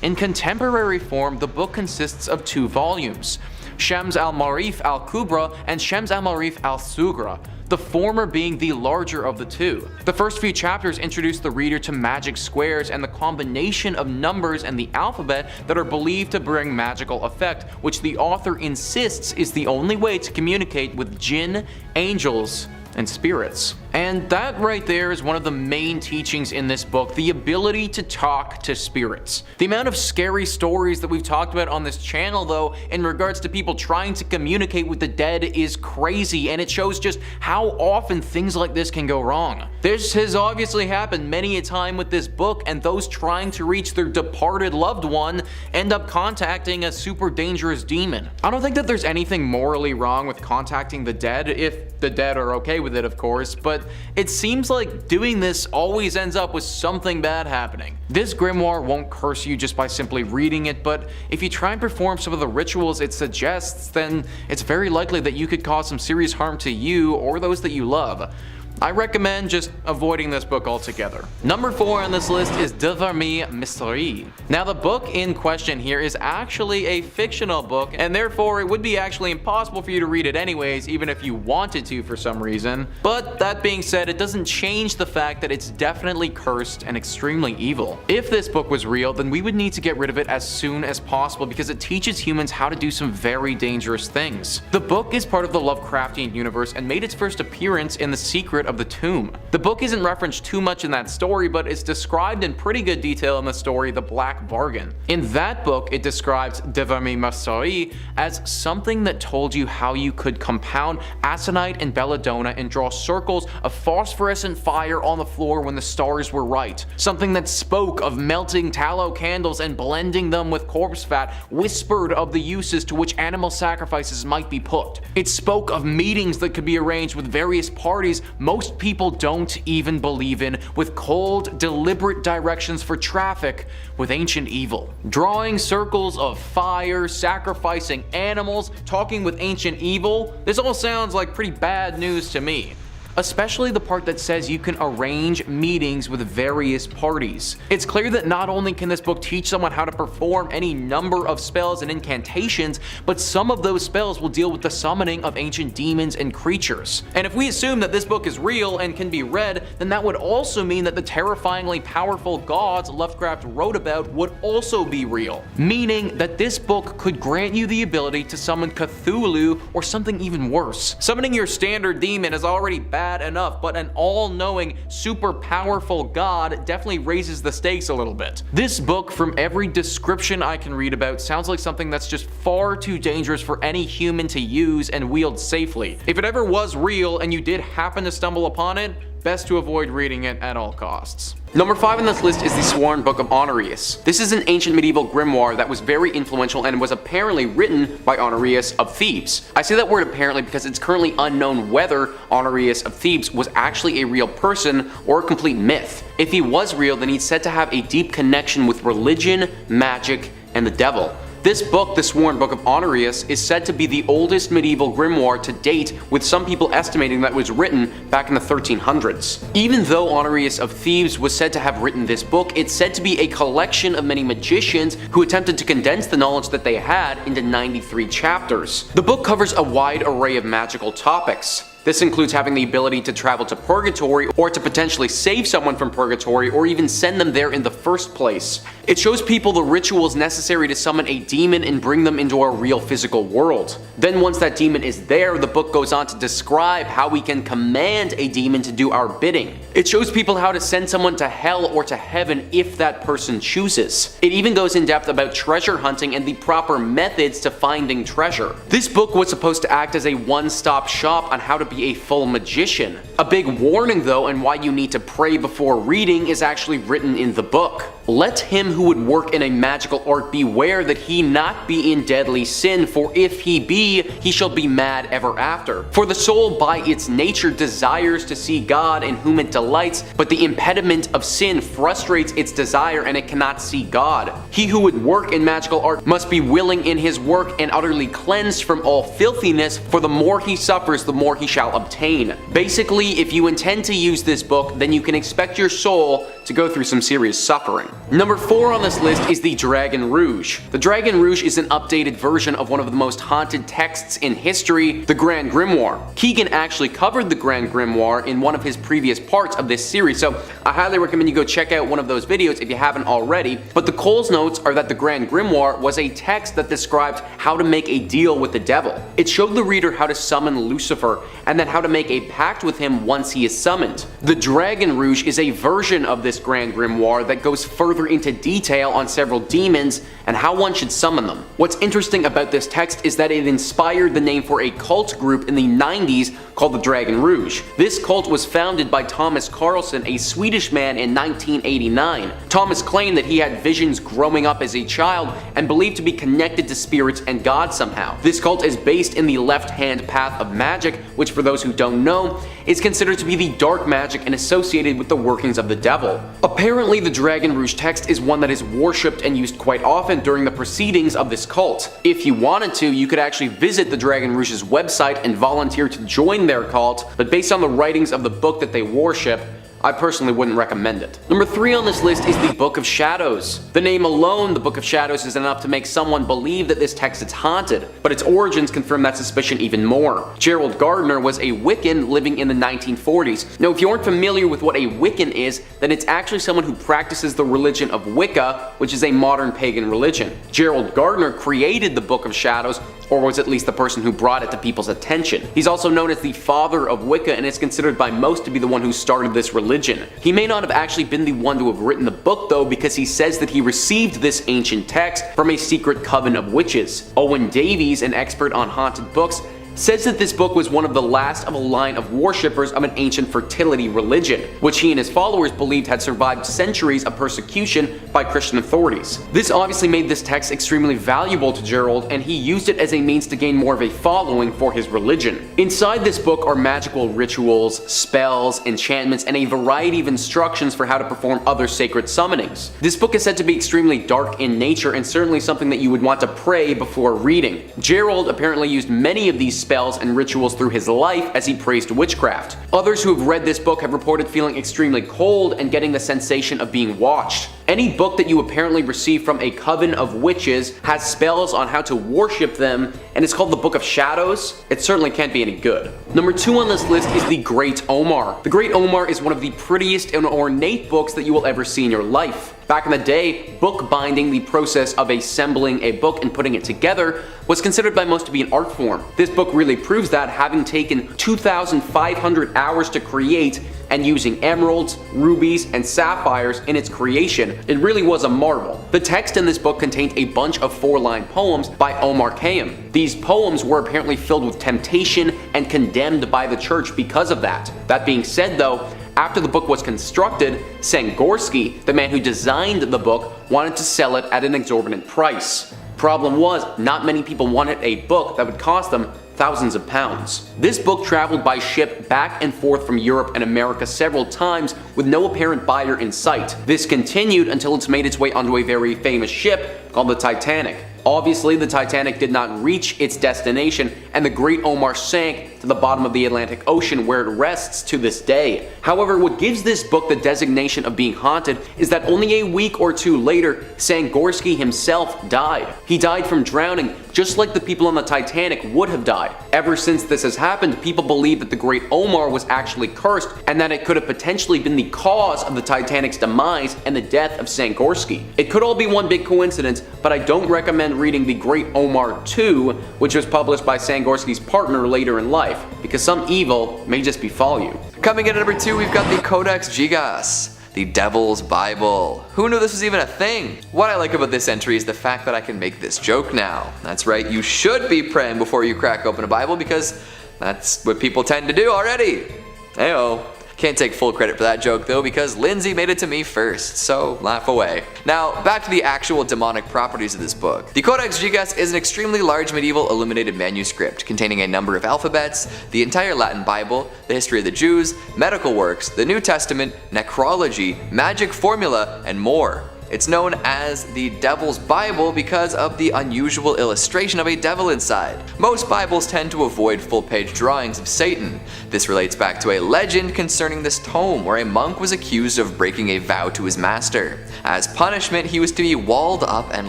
Speaker 4: in contemporary form, the book consists of 2 volumes, Shams al-Marif al-Kubra and Shams al-Marif al-Sugra, the former being the larger of the 2. The first few chapters introduce the reader to magic squares and the combination of numbers and the alphabet that are believed to bring magical effect, which the author insists is the only way to communicate with jinn, angels, and spirits. And that right there is one of the main teachings in this book, the ability to talk to spirits. The amount of scary stories that we've talked about on this channel though, in regards to people trying to communicate with the dead is crazy, and it shows just how often things like this can go wrong. This has obviously happened many a time with this book, and those trying to reach their departed loved one end up contacting a super dangerous demon. I don't think that there's anything morally wrong with contacting the dead, if the dead are okay with it of course, but it seems like doing this always ends up with something bad happening. This grimoire won't curse you just by simply reading it, but if you try and perform some of the rituals it suggests, then it's very likely that you could cause some serious harm to you or those that you love. I recommend just avoiding this book altogether. Number 4 on this list is De Vermis Mysteriis. Now the book in question here is actually a fictional book, and therefore it would be actually impossible for you to read it anyways, even if you wanted to for some reason. But that being said, it doesn't change the fact that it's definitely cursed and extremely evil. If this book was real, then we would need to get rid of it as soon as possible because it teaches humans how to do some very dangerous things. The book is part of the Lovecraftian universe and made its first appearance in The Secret of the Tomb. The book isn't referenced too much in that story, but it's described in pretty good detail in the story The Black Bargain. In that book, it describes De Vermis Mysteriis as something that told you how you could compound aconite and belladonna and draw circles of phosphorescent fire on the floor when the stars were right. Something that spoke of melting tallow candles and blending them with corpse fat, whispered of the uses to which animal sacrifices might be put. It spoke of meetings that could be arranged with various parties most people don't even believe in, with cold, deliberate directions for traffic with ancient evil. Drawing circles of fire, sacrificing animals, talking with ancient evil, this all sounds like pretty bad news to me. Especially the part that says you can arrange meetings with various parties. It's clear that not only can this book teach someone how to perform any number of spells and incantations, but some of those spells will deal with the summoning of ancient demons and creatures. And if we assume that this book is real and can be read, then that would also mean that the terrifyingly powerful gods Lovecraft wrote about would also be real. Meaning that this book could grant you the ability to summon Cthulhu or something even worse. Summoning your standard demon is already bad enough, but an all-knowing, super powerful god definitely raises the stakes a little bit. This book, from every description I can read about, sounds like something that's just far too dangerous for any human to use and wield safely. If it ever was real and you did happen to stumble upon it, best to avoid reading it at all costs. Number 5 on this list is the Sworn Book of Honorius. This is an ancient medieval grimoire that was very influential and was apparently written by Honorius of Thebes. I say that word apparently because it's currently unknown whether Honorius of Thebes was actually a real person or a complete myth. If he was real, then he's said to have a deep connection with religion, magic, and the devil. This book, the Sworn Book of Honorius, is said to be the oldest medieval grimoire to date, with some people estimating that it was written back in the 1300s. Even though Honorius of Thebes was said to have written this book, it's said to be a collection of many magicians who attempted to condense the knowledge that they had into 93 chapters. The book covers a wide array of magical topics. This includes having the ability to travel to purgatory, or to potentially save someone from purgatory, or even send them there in the first place. It shows people the rituals necessary to summon a demon and bring them into our real physical world. Then once that demon is there, the book goes on to describe how we can command a demon to do our bidding. It shows people how to send someone to hell or to heaven if that person chooses. It even goes in depth about treasure hunting and the proper methods to finding treasure. This book was supposed to act as a one-stop shop on how to be a full magician. A big warning though, and why you need to pray before reading, is actually written in the book. Let him who would work in a magical art beware that he not be in deadly sin, for if he be, he shall be mad ever after. For the soul by its nature desires to see God in whom it delights, but the impediment of sin frustrates its desire and it cannot see God. He who would work in magical art must be willing in his work and utterly cleansed from all filthiness, for the more he suffers, the more he shall obtain. Basically, if you intend to use this book, then you can expect your soul to go through some serious suffering. Number 4 on this list is the Dragon Rouge. The Dragon Rouge is an updated version of one of the most haunted texts in history, the Grand Grimoire. Keegan actually covered the Grand Grimoire in one of his previous parts of this series, so I highly recommend you go check out one of those videos if you haven't already. But the Coles notes are that the Grand Grimoire was a text that described how to make a deal with the devil. It showed the reader how to summon Lucifer and then how to make a pact with him once he is summoned. The Dragon Rouge is a version of this Grand Grimoire that goes further into detail on several demons and how one should summon them. What's interesting about this text is that it inspired the name for a cult group in the 90s called the Dragon Rouge. This cult was founded by Thomas Carlson, a Swedish man, in 1989. Thomas claimed that he had visions growing up as a child and believed to be connected to spirits and God somehow. This cult is based in the left-hand path of magic, which for those who don't know, is considered to be the dark magic and associated with the workings of the devil. Apparently, the Dragon Rouge text is one that is worshipped and used quite often during the proceedings of this cult. If you wanted to, you could actually visit the Dragon Rouge's website and volunteer to join their cult, but based on the writings of the book that they worship, I personally wouldn't recommend it. Number 3 on this list is the Book of Shadows. The name alone, the Book of Shadows, is enough to make someone believe that this text is haunted, but its origins confirm that suspicion even more. Gerald Gardner was a Wiccan living in the 1940s. Now, if you aren't familiar with what a Wiccan is, then it's actually someone who practices the religion of Wicca, which is a modern pagan religion. Gerald Gardner created the Book of Shadows, or was at least the person who brought it to people's attention. He's also known as the father of Wicca and is considered by most to be the one who started this religion. He may not have actually been the one to have written the book though, because he says that he received this ancient text from a secret coven of witches. Owen Davies, an expert on haunted books, says that this book was one of the last of a line of worshippers of an ancient fertility religion, which he and his followers believed had survived centuries of persecution by Christian authorities. This obviously made this text extremely valuable to Gerald, and he used it as a means to gain more of a following for his religion. Inside this book are magical rituals, spells, enchantments, and a variety of instructions for how to perform other sacred summonings. This book is said to be extremely dark in nature and certainly something that you would want to pray before reading. Gerald apparently used many of these spells and rituals through his life as he praised witchcraft. Others who have read this book have reported feeling extremely cold and getting the sensation of being watched. Any book that you apparently receive from a coven of witches has spells on how to worship them, and it's called the Book of Shadows. It certainly can't be any good. Number 2 on this list is the Great Omar. The Great Omar is one of the prettiest and ornate books that you will ever see in your life. Back in the day, book binding, the process of assembling a book and putting it together, was considered by most to be an art form. This book really proves that, having taken 2,500 hours to create and using emeralds, rubies, and sapphires in its creation, it really was a marvel. The text in this book contained a bunch of 4-line poems by Omar Khayyam. These poems were apparently filled with temptation and condemned by the church because of that. That being said though, after the book was constructed, Sangorsky, the man who designed the book, wanted to sell it at an exorbitant price. Problem was, not many people wanted a book that would cost them thousands of pounds. This book traveled by ship back and forth from Europe and America several times with no apparent buyer in sight. This continued until it's made its way onto a very famous ship called the Titanic. Obviously, the Titanic did not reach its destination, and the Great Omar sank to the bottom of the Atlantic Ocean, where it rests to this day. However, what gives this book the designation of being haunted is that only a week or two later, Sangorsky himself died. He died from drowning, just like the people on the Titanic would have died. Ever since this has happened, people believe that the Great Omar was actually cursed, and that it could have potentially been the cause of the Titanic's demise and the death of Sangorsky. It could all be one big coincidence, but I don't recommend reading The Great Omar 2, which was published by Sangorsky's partner later in life, because some evil may just befall you.
Speaker 5: Coming in at number 2, we've got the Codex Gigas, the Devil's Bible. Who knew this was even a thing? What I like about this entry is the fact that I can make this joke now. That's right, you should be praying before you crack open a Bible, because that's what people tend to do already. Heyo. Can't take full credit for that joke though, because Lindsay made it to me first, so laugh away. Now, back to the actual demonic properties of this book. The Codex Gigas is an extremely large medieval illuminated manuscript containing a number of alphabets, the entire Latin Bible, the history of the Jews, medical works, the New Testament, necrology, magic formula, and more. It's known as the Devil's Bible because of the unusual illustration of a devil inside. Most Bibles tend to avoid full-page drawings of Satan. This relates back to a legend concerning this tome where a monk was accused of breaking a vow to his master. As punishment, he was to be walled up and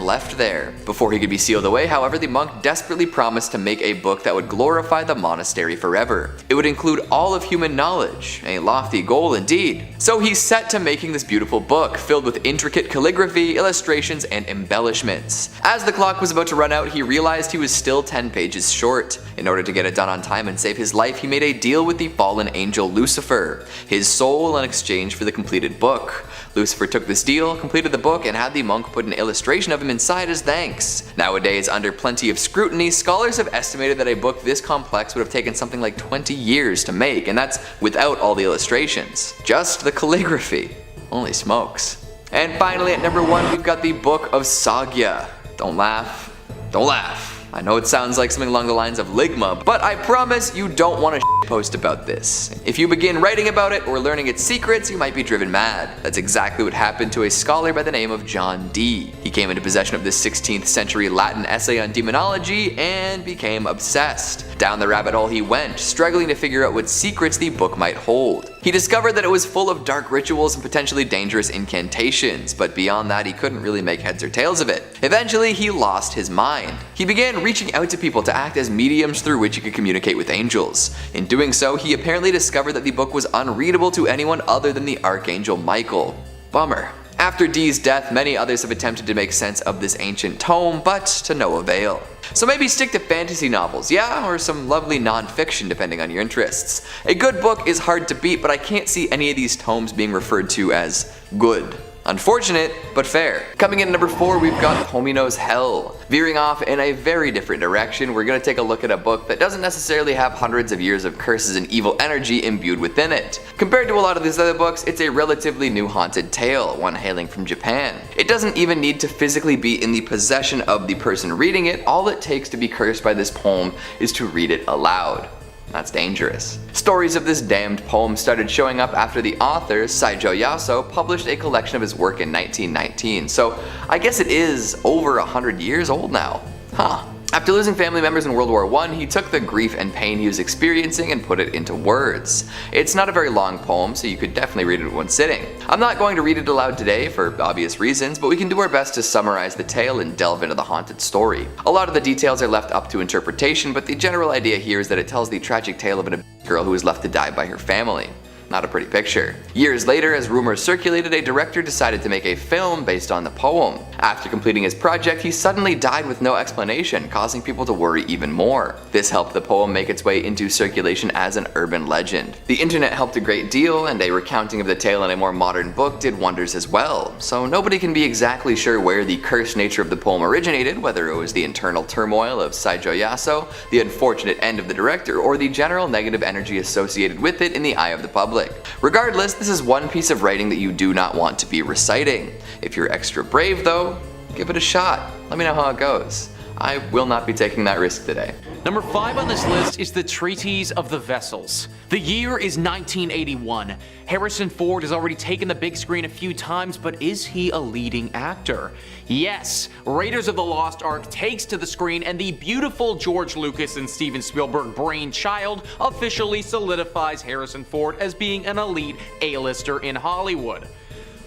Speaker 5: left there. Before he could be sealed away, however, the monk desperately promised to make a book that would glorify the monastery forever. It would include all of human knowledge, a lofty goal indeed. So he set to making this beautiful book, filled with intricate calligraphy, illustrations, and embellishments. As the clock was about to run out, he realized he was still 10 pages short. In order to get it done on time and save his life, he made a deal with the fallen angel Lucifer, his soul in exchange for the completed book. Lucifer took this deal, completed the book, and had the monk put an illustration of him inside as thanks. Nowadays, under plenty of scrutiny, scholars have estimated that a book this complex would have taken something like 20 years to make, and that's without all the illustrations. Just the calligraphy. Holy smokes. And finally, at number 1, we've got the Book of Sagya. Don't laugh. Don't laugh. I know it sounds like something along the lines of Ligma, but I promise you don't want to post about this. If you begin writing about it or learning its secrets, you might be driven mad. That's exactly what happened to a scholar by the name of John Dee. He came into possession of this 16th century Latin essay on demonology and became obsessed. Down the rabbit hole he went, struggling to figure out what secrets the book might hold. He discovered that it was full of dark rituals and potentially dangerous incantations, but beyond that he couldn't really make heads or tails of it. Eventually he lost his mind. He began reaching out to people to act as mediums through which he could communicate with angels. In doing so, he apparently discovered that the book was unreadable to anyone other than the Archangel Michael. Bummer. After Dee's death, many others have attempted to make sense of this ancient tome, but to no avail. So maybe stick to fantasy novels, yeah, or some lovely non-fiction depending on your interests. A good book is hard to beat, but I can't see any of these tomes being referred to as good. Unfortunate, but fair. Coming in at number 4, we've got Tomino's Hell. Veering off in a very different direction, we're going to take a look at a book that doesn't necessarily have hundreds of years of curses and evil energy imbued within it. Compared to a lot of these other books, it's a relatively new haunted tale, one hailing from Japan. It doesn't even need to physically be in the possession of the person reading it. All it takes to be cursed by this poem is to read it aloud. That's dangerous. Stories of this damned poem started showing up after the author, Saijo Yaso, published a collection of his work in 1919, so I guess it is over 100 years old now. Huh. After losing family members in World War I, he took the grief and pain he was experiencing and put it into words. It's not a very long poem, so you could definitely read it in one sitting. I'm not going to read it aloud today for obvious reasons, but we can do our best to summarize the tale and delve into the haunted story. A lot of the details are left up to interpretation, but the general idea here is that it tells the tragic tale of an girl who is left to die by her family. Not a pretty picture. Years later, as rumors circulated, a director decided to make a film based on the poem. After completing his project, he suddenly died with no explanation, causing people to worry even more. This helped the poem make its way into circulation as an urban legend. The internet helped a great deal, and a recounting of the tale in a more modern book did wonders as well. So nobody can be exactly sure where the cursed nature of the poem originated, whether it was the internal turmoil of Saijo Yaso, the unfortunate end of the director, or the general negative energy associated with it in the eye of the public. Regardless, this is one piece of writing that you do not want to be reciting. If you're extra brave though, give it a shot. Let me know how it goes. I will not be taking that risk today.
Speaker 4: Number 5 on this list is The Treatise of the Vessels. The year is 1981. Harrison Ford has already taken the big screen a few times, but is he a leading actor? Yes, Raiders of the Lost Ark takes to the screen, and the beautiful George Lucas and Steven Spielberg brainchild officially solidifies Harrison Ford as being an elite A-lister in Hollywood.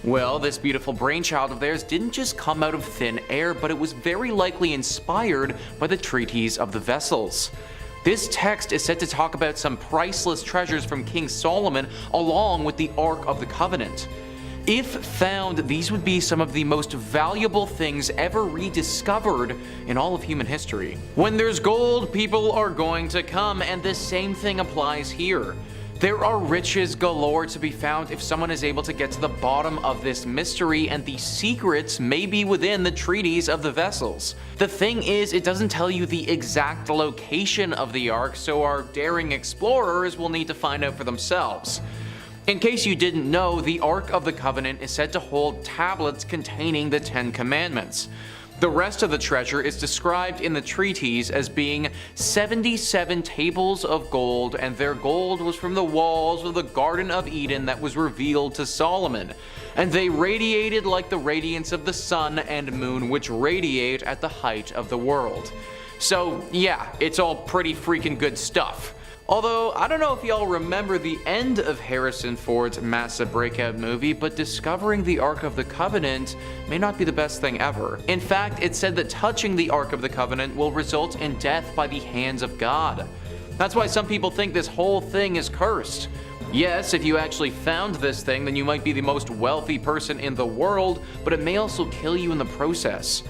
Speaker 4: Well, this beautiful brainchild of theirs didn't just come out of thin air, but it was very likely inspired by the Treatise of the Vessels. This text is said to talk about some priceless treasures from King Solomon along with the Ark of the Covenant. If found, these would be some of the most valuable things ever rediscovered in all of human history. When there's gold, people are going to come, and the same thing applies here. There are riches galore to be found if someone is able to get to the bottom of this mystery, and the secrets may be within the Treatise of the Vessels. The thing is, it doesn't tell you the exact location of the Ark, so our daring explorers will need to find out for themselves. In case you didn't know, the Ark of the Covenant is said to hold tablets containing the 10 Commandments. The rest of the treasure is described in the treatise as being 77 tables of gold, and their gold was from the walls of the Garden of Eden that was revealed to Solomon. And they radiated like the radiance of the sun and moon, which radiate at the height of the world. So yeah, it's all pretty freaking good stuff. Although, I don't know if y'all remember the end of Harrison Ford's massive breakout movie, but discovering the Ark of the Covenant may not be the best thing ever. In fact, it's said that touching the Ark of the Covenant will result in death by the hands of God. That's why some people think this whole thing is cursed. Yes, if you actually found this thing, then you might be the most wealthy person in the world, but it may also kill you in the process.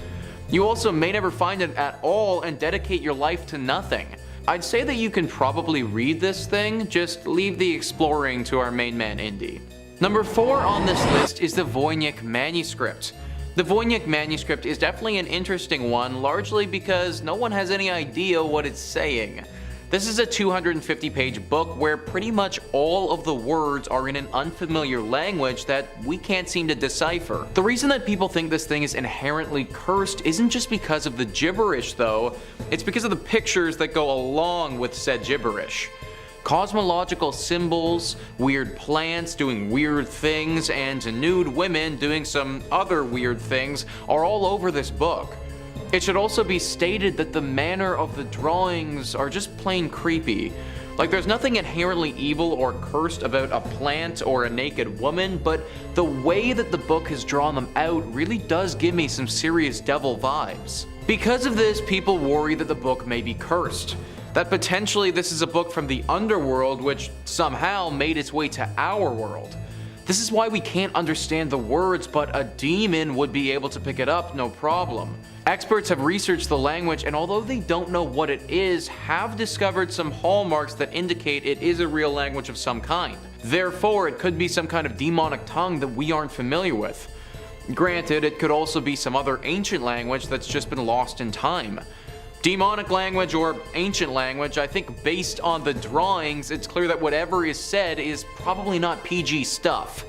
Speaker 4: You also may never find it at all and dedicate your life to nothing. I'd say that you can probably read this thing, just leave the exploring to our main man Indy. Number 4 on this list is the Voynich manuscript. The Voynich manuscript is definitely an interesting one, largely because no one has any idea what it's saying. This is a 250-page book where pretty much all of the words are in an unfamiliar language that we can't seem to decipher. The reason that people think this thing is inherently cursed isn't just because of the gibberish though, it's because of the pictures that go along with said gibberish. Cosmological symbols, weird plants doing weird things, and nude women doing some other weird things are all over this book. It should also be stated that the manner of the drawings are just plain creepy. Like, there's nothing inherently evil or cursed about a plant or a naked woman, but the way that the book has drawn them out really does give me some serious devil vibes. Because of this, people worry that the book may be cursed. That potentially this is a book from the underworld which somehow made its way to our world. This is why we can't understand the words, but a demon would be able to pick it up no problem. Experts have researched the language, and although they don't know what it is, have discovered some hallmarks that indicate it is a real language of some kind. Therefore, it could be some kind of demonic tongue that we aren't familiar with. Granted, it could also be some other ancient language that's just been lost in time. Demonic language or ancient language, I think based on the drawings, it's clear that whatever is said is probably not PG stuff.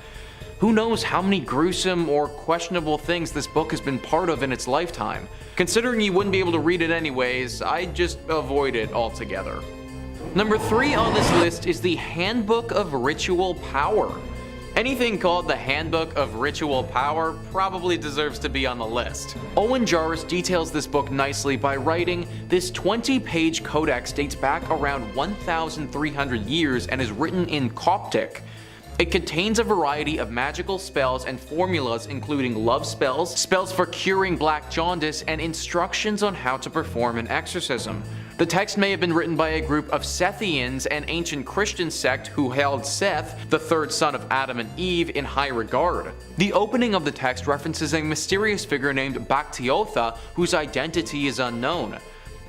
Speaker 4: Who knows how many gruesome or questionable things this book has been part of in its lifetime. Considering you wouldn't be able to read it anyways, I'd just avoid it altogether. Number 3 on this list is the Handbook of Ritual Power. Anything called the Handbook of Ritual Power probably deserves to be on the list. Owen Jarvis details this book nicely by writing, "This 20-page codex dates back around 1,300 years and is written in Coptic. It contains a variety of magical spells and formulas including love spells, spells for curing black jaundice, and instructions on how to perform an exorcism. The text may have been written by a group of Sethians, an ancient Christian sect who held Seth, the third son of Adam and Eve, in high regard. The opening of the text references a mysterious figure named Bactiotha, whose identity is unknown.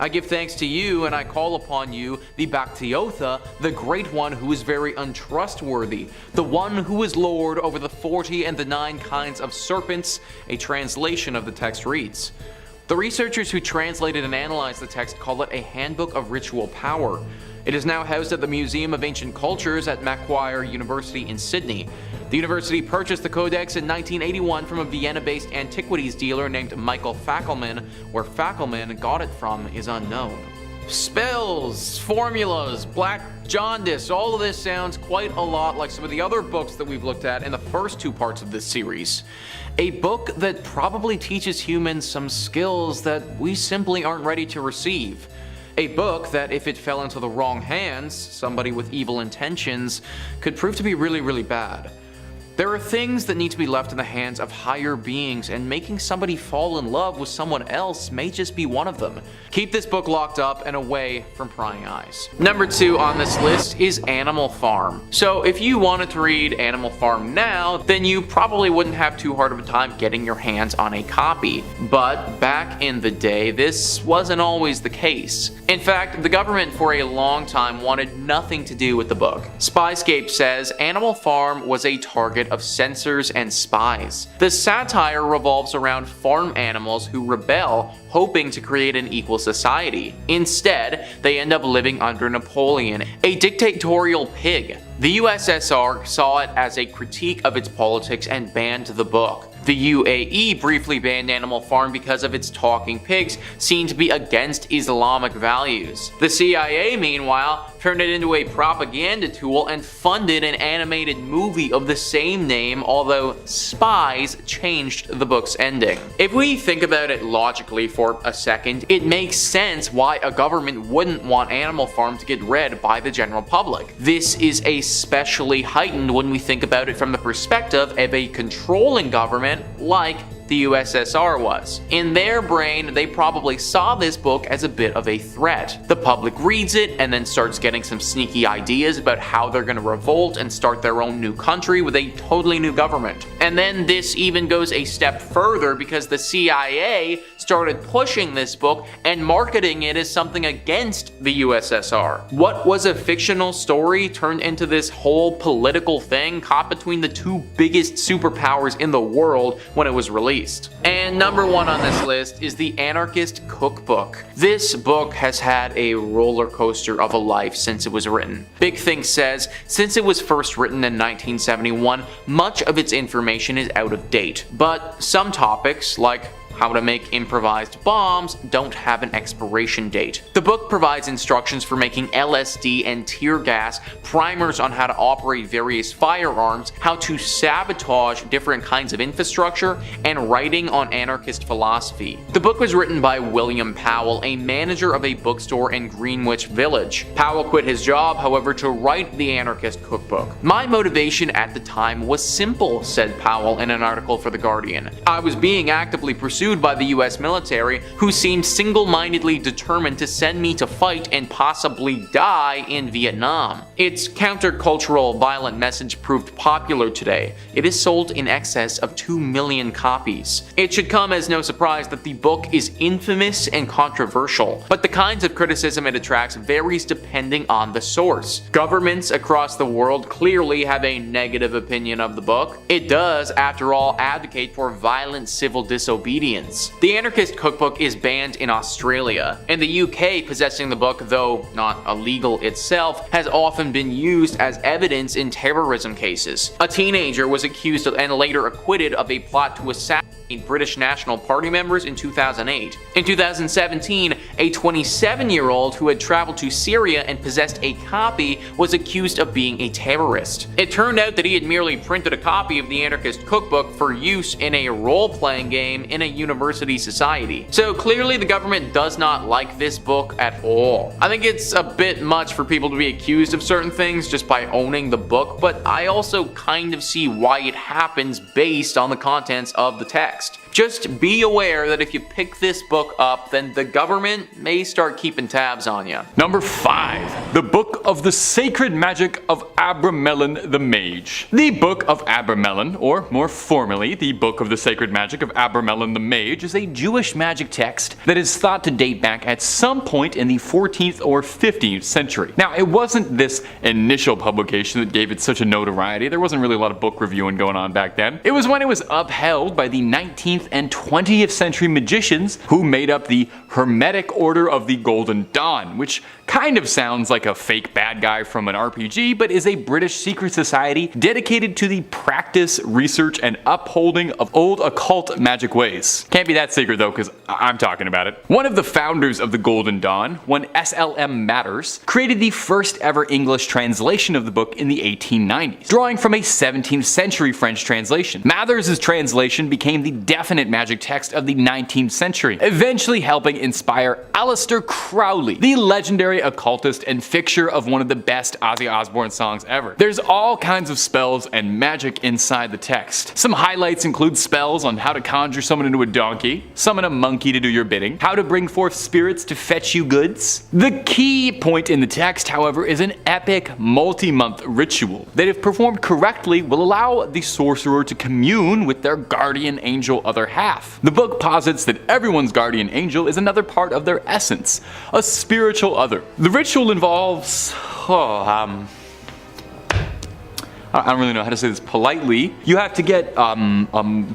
Speaker 4: I give thanks to you, and I call upon you, the Bactiotha, the Great One who is very untrustworthy, the one who is Lord over the 40 and the 9 kinds of serpents," a translation of the text reads. The researchers who translated and analyzed the text call it a Handbook of Ritual Power. It is now housed at the Museum of Ancient Cultures at Macquarie University in Sydney. The university purchased the codex in 1981 from a Vienna-based antiquities dealer named Michael Fackelman. Where Fackelman got it from is unknown. Spells, formulas, black jaundice, all of this sounds quite a lot like some of the other books that we've looked at in the first 2 parts of this series. A book that probably teaches humans some skills that we simply aren't ready to receive. A book that, if it fell into the wrong hands, somebody with evil intentions, could prove to be really, really bad. There are things that need to be left in the hands of higher beings, and making somebody fall in love with someone else may just be one of them. Keep this book locked up and away from prying eyes. Number 2 on this list is Animal Farm. So if you wanted to read Animal Farm now, then you probably wouldn't have too hard of a time getting your hands on a copy. But back in the day, this wasn't always the case. In fact, the government for a long time wanted nothing to do with the book. Spyscape says Animal Farm was a target of censors and spies. The satire revolves around farm animals who rebel, hoping to create an equal society. Instead, they end up living under Napoleon, a dictatorial pig. The USSR saw it as a critique of its politics and banned the book. The UAE briefly banned Animal Farm because of its talking pigs seen to be against Islamic values. The CIA, meanwhile, turned it into a propaganda tool, and funded an animated movie of the same name, although Spies changed the book's ending. If we think about it logically for a second, it makes sense why a government wouldn't want Animal Farm to get read by the general public. This is especially heightened when we think about it from the perspective of a controlling government like the USSR was. In their brain, they probably saw this book as a bit of a threat. The public reads it and then starts getting some sneaky ideas about how they're going to revolt and start their own new country with a totally new government. And then this even goes a step further because the CIA started pushing this book and marketing it as something against the USSR. What was a fictional story turned into this whole political thing caught between the two biggest superpowers in the world when it was released. And number one on this list is The Anarchist Cookbook. This book has had a roller coaster of a life since it was written. Big Think says, since it was first written in 1971, much of its information is out of date. But some topics, like how to make improvised bombs, don't have an expiration date. The book provides instructions for making LSD and tear gas, primers on how to operate various firearms, how to sabotage different kinds of infrastructure, and writing on anarchist philosophy. The book was written by William Powell, a manager of a bookstore in Greenwich Village. Powell quit his job, however, to write the Anarchist Cookbook. My motivation at the time was simple, said Powell in an article for The Guardian. I was being actively pursued by the US military, who seemed single-mindedly determined to send me to fight and possibly die in Vietnam. Its countercultural, violent message proved popular today. It is sold in excess of 2 million copies. It should come as no surprise that the book is infamous and controversial, but the kinds of criticism it attracts varies depending on the source. Governments across the world clearly have a negative opinion of the book. It does, after all, advocate for violent civil disobedience. The Anarchist Cookbook is banned in Australia. In the UK, possessing the book, though not illegal itself, has often been used as evidence in terrorism cases. A teenager was accused of and later acquitted of a plot to assassinate British National Party members in 2008. In 2017, a 27-year-old who had traveled to Syria and possessed a copy was accused of being a terrorist. It turned out that he had merely printed a copy of the Anarchist Cookbook for use in a role-playing game in a university society. So clearly the government does not like this book at all. I think it's a bit much for people to be accused of certain things just by owning the book, but I also kind of see why it happens based on the contents of the text. Just be aware that if you pick this book up, then the government may start keeping tabs on you.
Speaker 7: Number 5. The Book of the Sacred Magic of Abramelin the Mage. The Book of Abramelin, or more formally, the Book of the Sacred Magic of Abramelin the Mage, is a Jewish magic text that is thought to date back at some point in the 14th or 15th century. Now, it wasn't this initial publication that gave it such a notoriety. There wasn't really a lot of book reviewing going on back then. It was when it was upheld by the 19th and 20th century magicians who made up the Hermetic Order of the Golden Dawn, which kind of sounds like a fake bad guy from an RPG, but is a British secret society dedicated to the practice, research, and upholding of old occult magic ways. Can't be that secret though, because I'm talking about it. One of the founders of the Golden Dawn, one SLM Matters, created the first ever English translation of the book in the 1890s, drawing from a 17th century French translation. Mathers' translation became the definite magic text of the 19th century, eventually helping inspire Aleister Crowley, the legendary occultist and fixer of one of the best Ozzy Osbourne songs ever. There's all kinds of spells and magic inside the text. Some highlights include spells on how to conjure someone into a donkey, summon a monkey to do your bidding, how to bring forth spirits to fetch you goods. The key point in the text, however, is an epic multi-month ritual that, if performed correctly, will allow the sorcerer to commune with their guardian angel other half. The book posits that everyone's guardian angel is another part of their essence, a spiritual other. The ritual involves, I don't really know how to say this politely. You have to get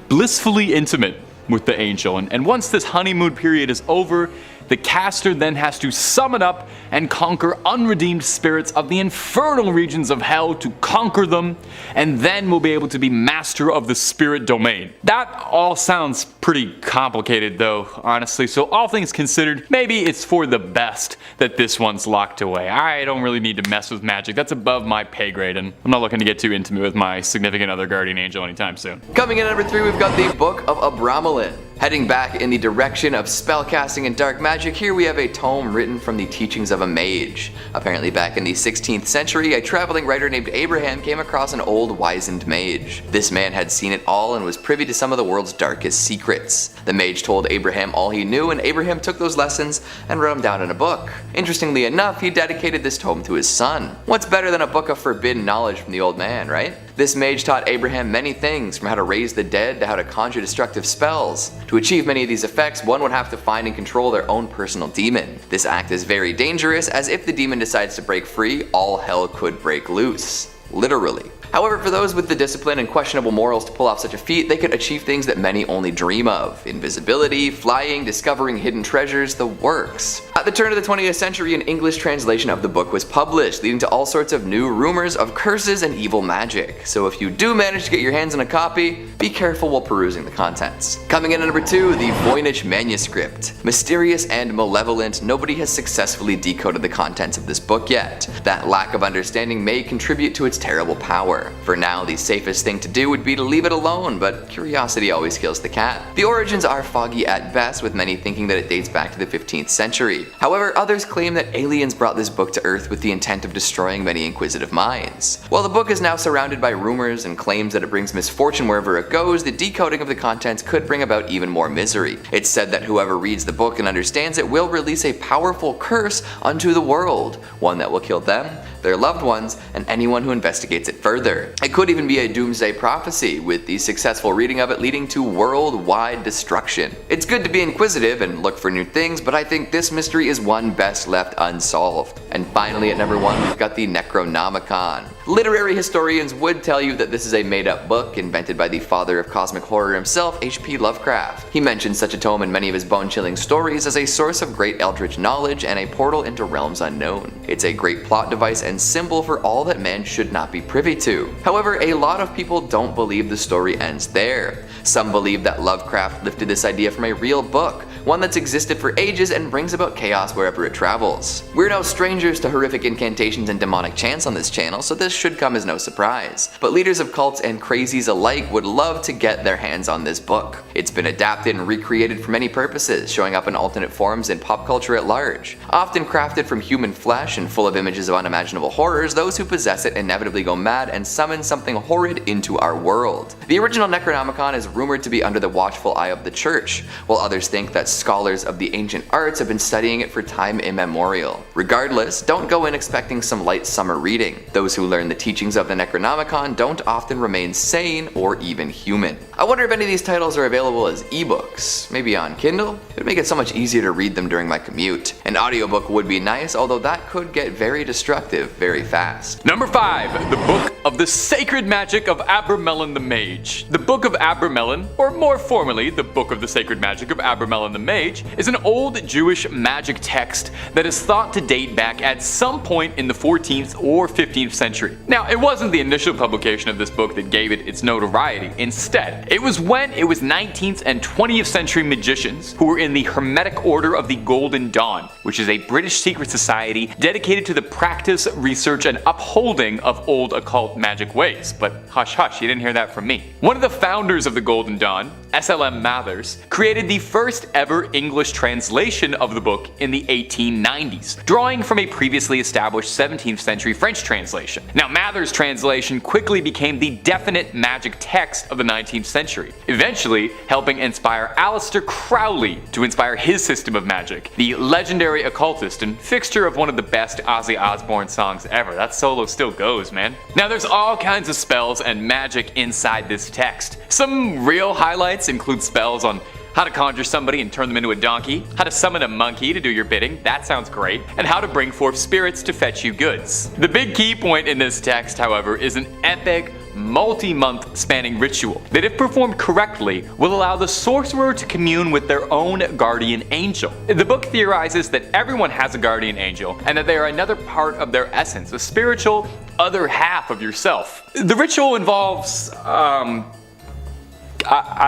Speaker 7: blissfully intimate with the angel, and once this honeymoon period is over, the caster then has to summon up and conquer unredeemed spirits of the infernal regions of hell to conquer them, and then will be able to be master of the spirit domain. That all sounds pretty complicated though, honestly, so all things considered, maybe it's for the best that this one's locked away. I don't really need to mess with magic, that's above my pay grade, and I'm not looking to get too intimate with my significant other guardian angel anytime soon.
Speaker 5: Coming in at number 3, we've got the Book of Abramelin. Heading back in the direction of spellcasting and dark magic, here we have a tome written from the teachings of a mage. Apparently back in the 16th century, a traveling writer named Abraham came across an old wizened mage. This man had seen it all and was privy to some of the world's darkest secrets. The mage told Abraham all he knew, and Abraham took those lessons and wrote them down in a book. Interestingly enough, he dedicated this tome to his son. What's better than a book of forbidden knowledge from the old man, right? This mage taught Abraham many things, from how to raise the dead to how to conjure destructive spells. To achieve many of these effects, one would have to find and control their own personal demon. This act is very dangerous, as if the demon decides to break free, all hell could break loose. Literally. However, for those with the discipline and questionable morals to pull off such a feat, they could achieve things that many only dream of. Invisibility, flying, discovering hidden treasures, the works. At the turn of the 20th century, an English translation of the book was published, leading to all sorts of new rumors of curses and evil magic. So if you do manage to get your hands on a copy, be careful while perusing the contents. Coming in at number 2, the Voynich manuscript. Mysterious and malevolent, nobody has successfully decoded the contents of this book yet. That lack of understanding may contribute to its terrible power. For now, the safest thing to do would be to leave it alone, but curiosity always kills the cat. The origins are foggy at best, with many thinking that it dates back to the 15th century. However, others claim that aliens brought this book to Earth with the intent of destroying many inquisitive minds. While the book is now surrounded by rumors and claims that it brings misfortune wherever it goes, the decoding of the contents could bring about even more misery. It's said that whoever reads the book and understands it will release a powerful curse unto the world, one that will kill them, their loved ones, and anyone who investigates it further. It could even be a doomsday prophecy, with the successful reading of it leading to worldwide destruction. It's good to be inquisitive and look for new things, but I think this mystery is one best left unsolved. And finally, at number 1, we've got the Necronomicon. Literary historians would tell you that this is a made-up book invented by the father of cosmic horror himself, H.P. Lovecraft. He mentions such a tome in many of his bone-chilling stories as a source of great eldritch knowledge and a portal into realms unknown. It's a great plot device and symbol for all that man should not be privy to. However, a lot of people don't believe the story ends there. Some believe that Lovecraft lifted this idea from a real book, one that's existed for ages and brings about chaos wherever it travels. We're no strangers to horrific incantations and demonic chants on this channel, so this should come as no surprise. But leaders of cults and crazies alike would love to get their hands on this book. It's been adapted and recreated for many purposes, showing up in alternate forms in pop culture at large. Often crafted from human flesh and full of images of unimaginable horrors, those who possess it inevitably go mad and summon something horrid into our world. The original Necronomicon is rumored to be under the watchful eye of the church, while others think that scholars of the ancient arts have been studying it for time immemorial. Regardless, don't go in expecting some light summer reading. Those who learn the teachings of the Necronomicon don't often remain sane or even human. I wonder if any of these titles are available as ebooks, maybe on Kindle? It would make it so much easier to read them during my commute. An audiobook would be nice, although that could get very destructive very fast.
Speaker 7: Number 5, the Book of the Sacred Magic of Abramelin the Mage. The Book of Abramelin, or more formally, the Book of the Sacred Magic of Abramelin the Mage, is an old Jewish magic text that is thought to date back at some point in the 14th or 15th century. Now, it wasn't the initial publication of this book that gave it its notoriety. Instead, it was when it was 19th and 20th century magicians who were in the Hermetic Order of the Golden Dawn, which is a British secret society dedicated to the practice, research, and upholding of old occult magic ways. But hush hush, you didn't hear that from me. One of the founders of the Golden Dawn, S.L.M. Mathers, created the first ever English translation of the book in the 1890s, drawing from a previously established 17th century French translation. Now, Mathers' translation quickly became the definite magic text of the 19th century, eventually helping inspire Aleister Crowley to inspire his system of magic, the legendary occultist and fixture of one of the best Ozzy Osbourne songs ever. That solo still goes, man. Now, there's all kinds of spells and magic inside this text. Some real highlights include spells on how to conjure somebody and turn them into a donkey, how to summon a monkey to do your bidding, that sounds great, and how to bring forth spirits to fetch you goods. The big key point in this text, however, is an epic, multi-month spanning ritual that, if performed correctly, will allow the sorcerer to commune with their own guardian angel. The book theorizes that everyone has a guardian angel and that they are another part of their essence, a spiritual other half of yourself. The ritual involves, I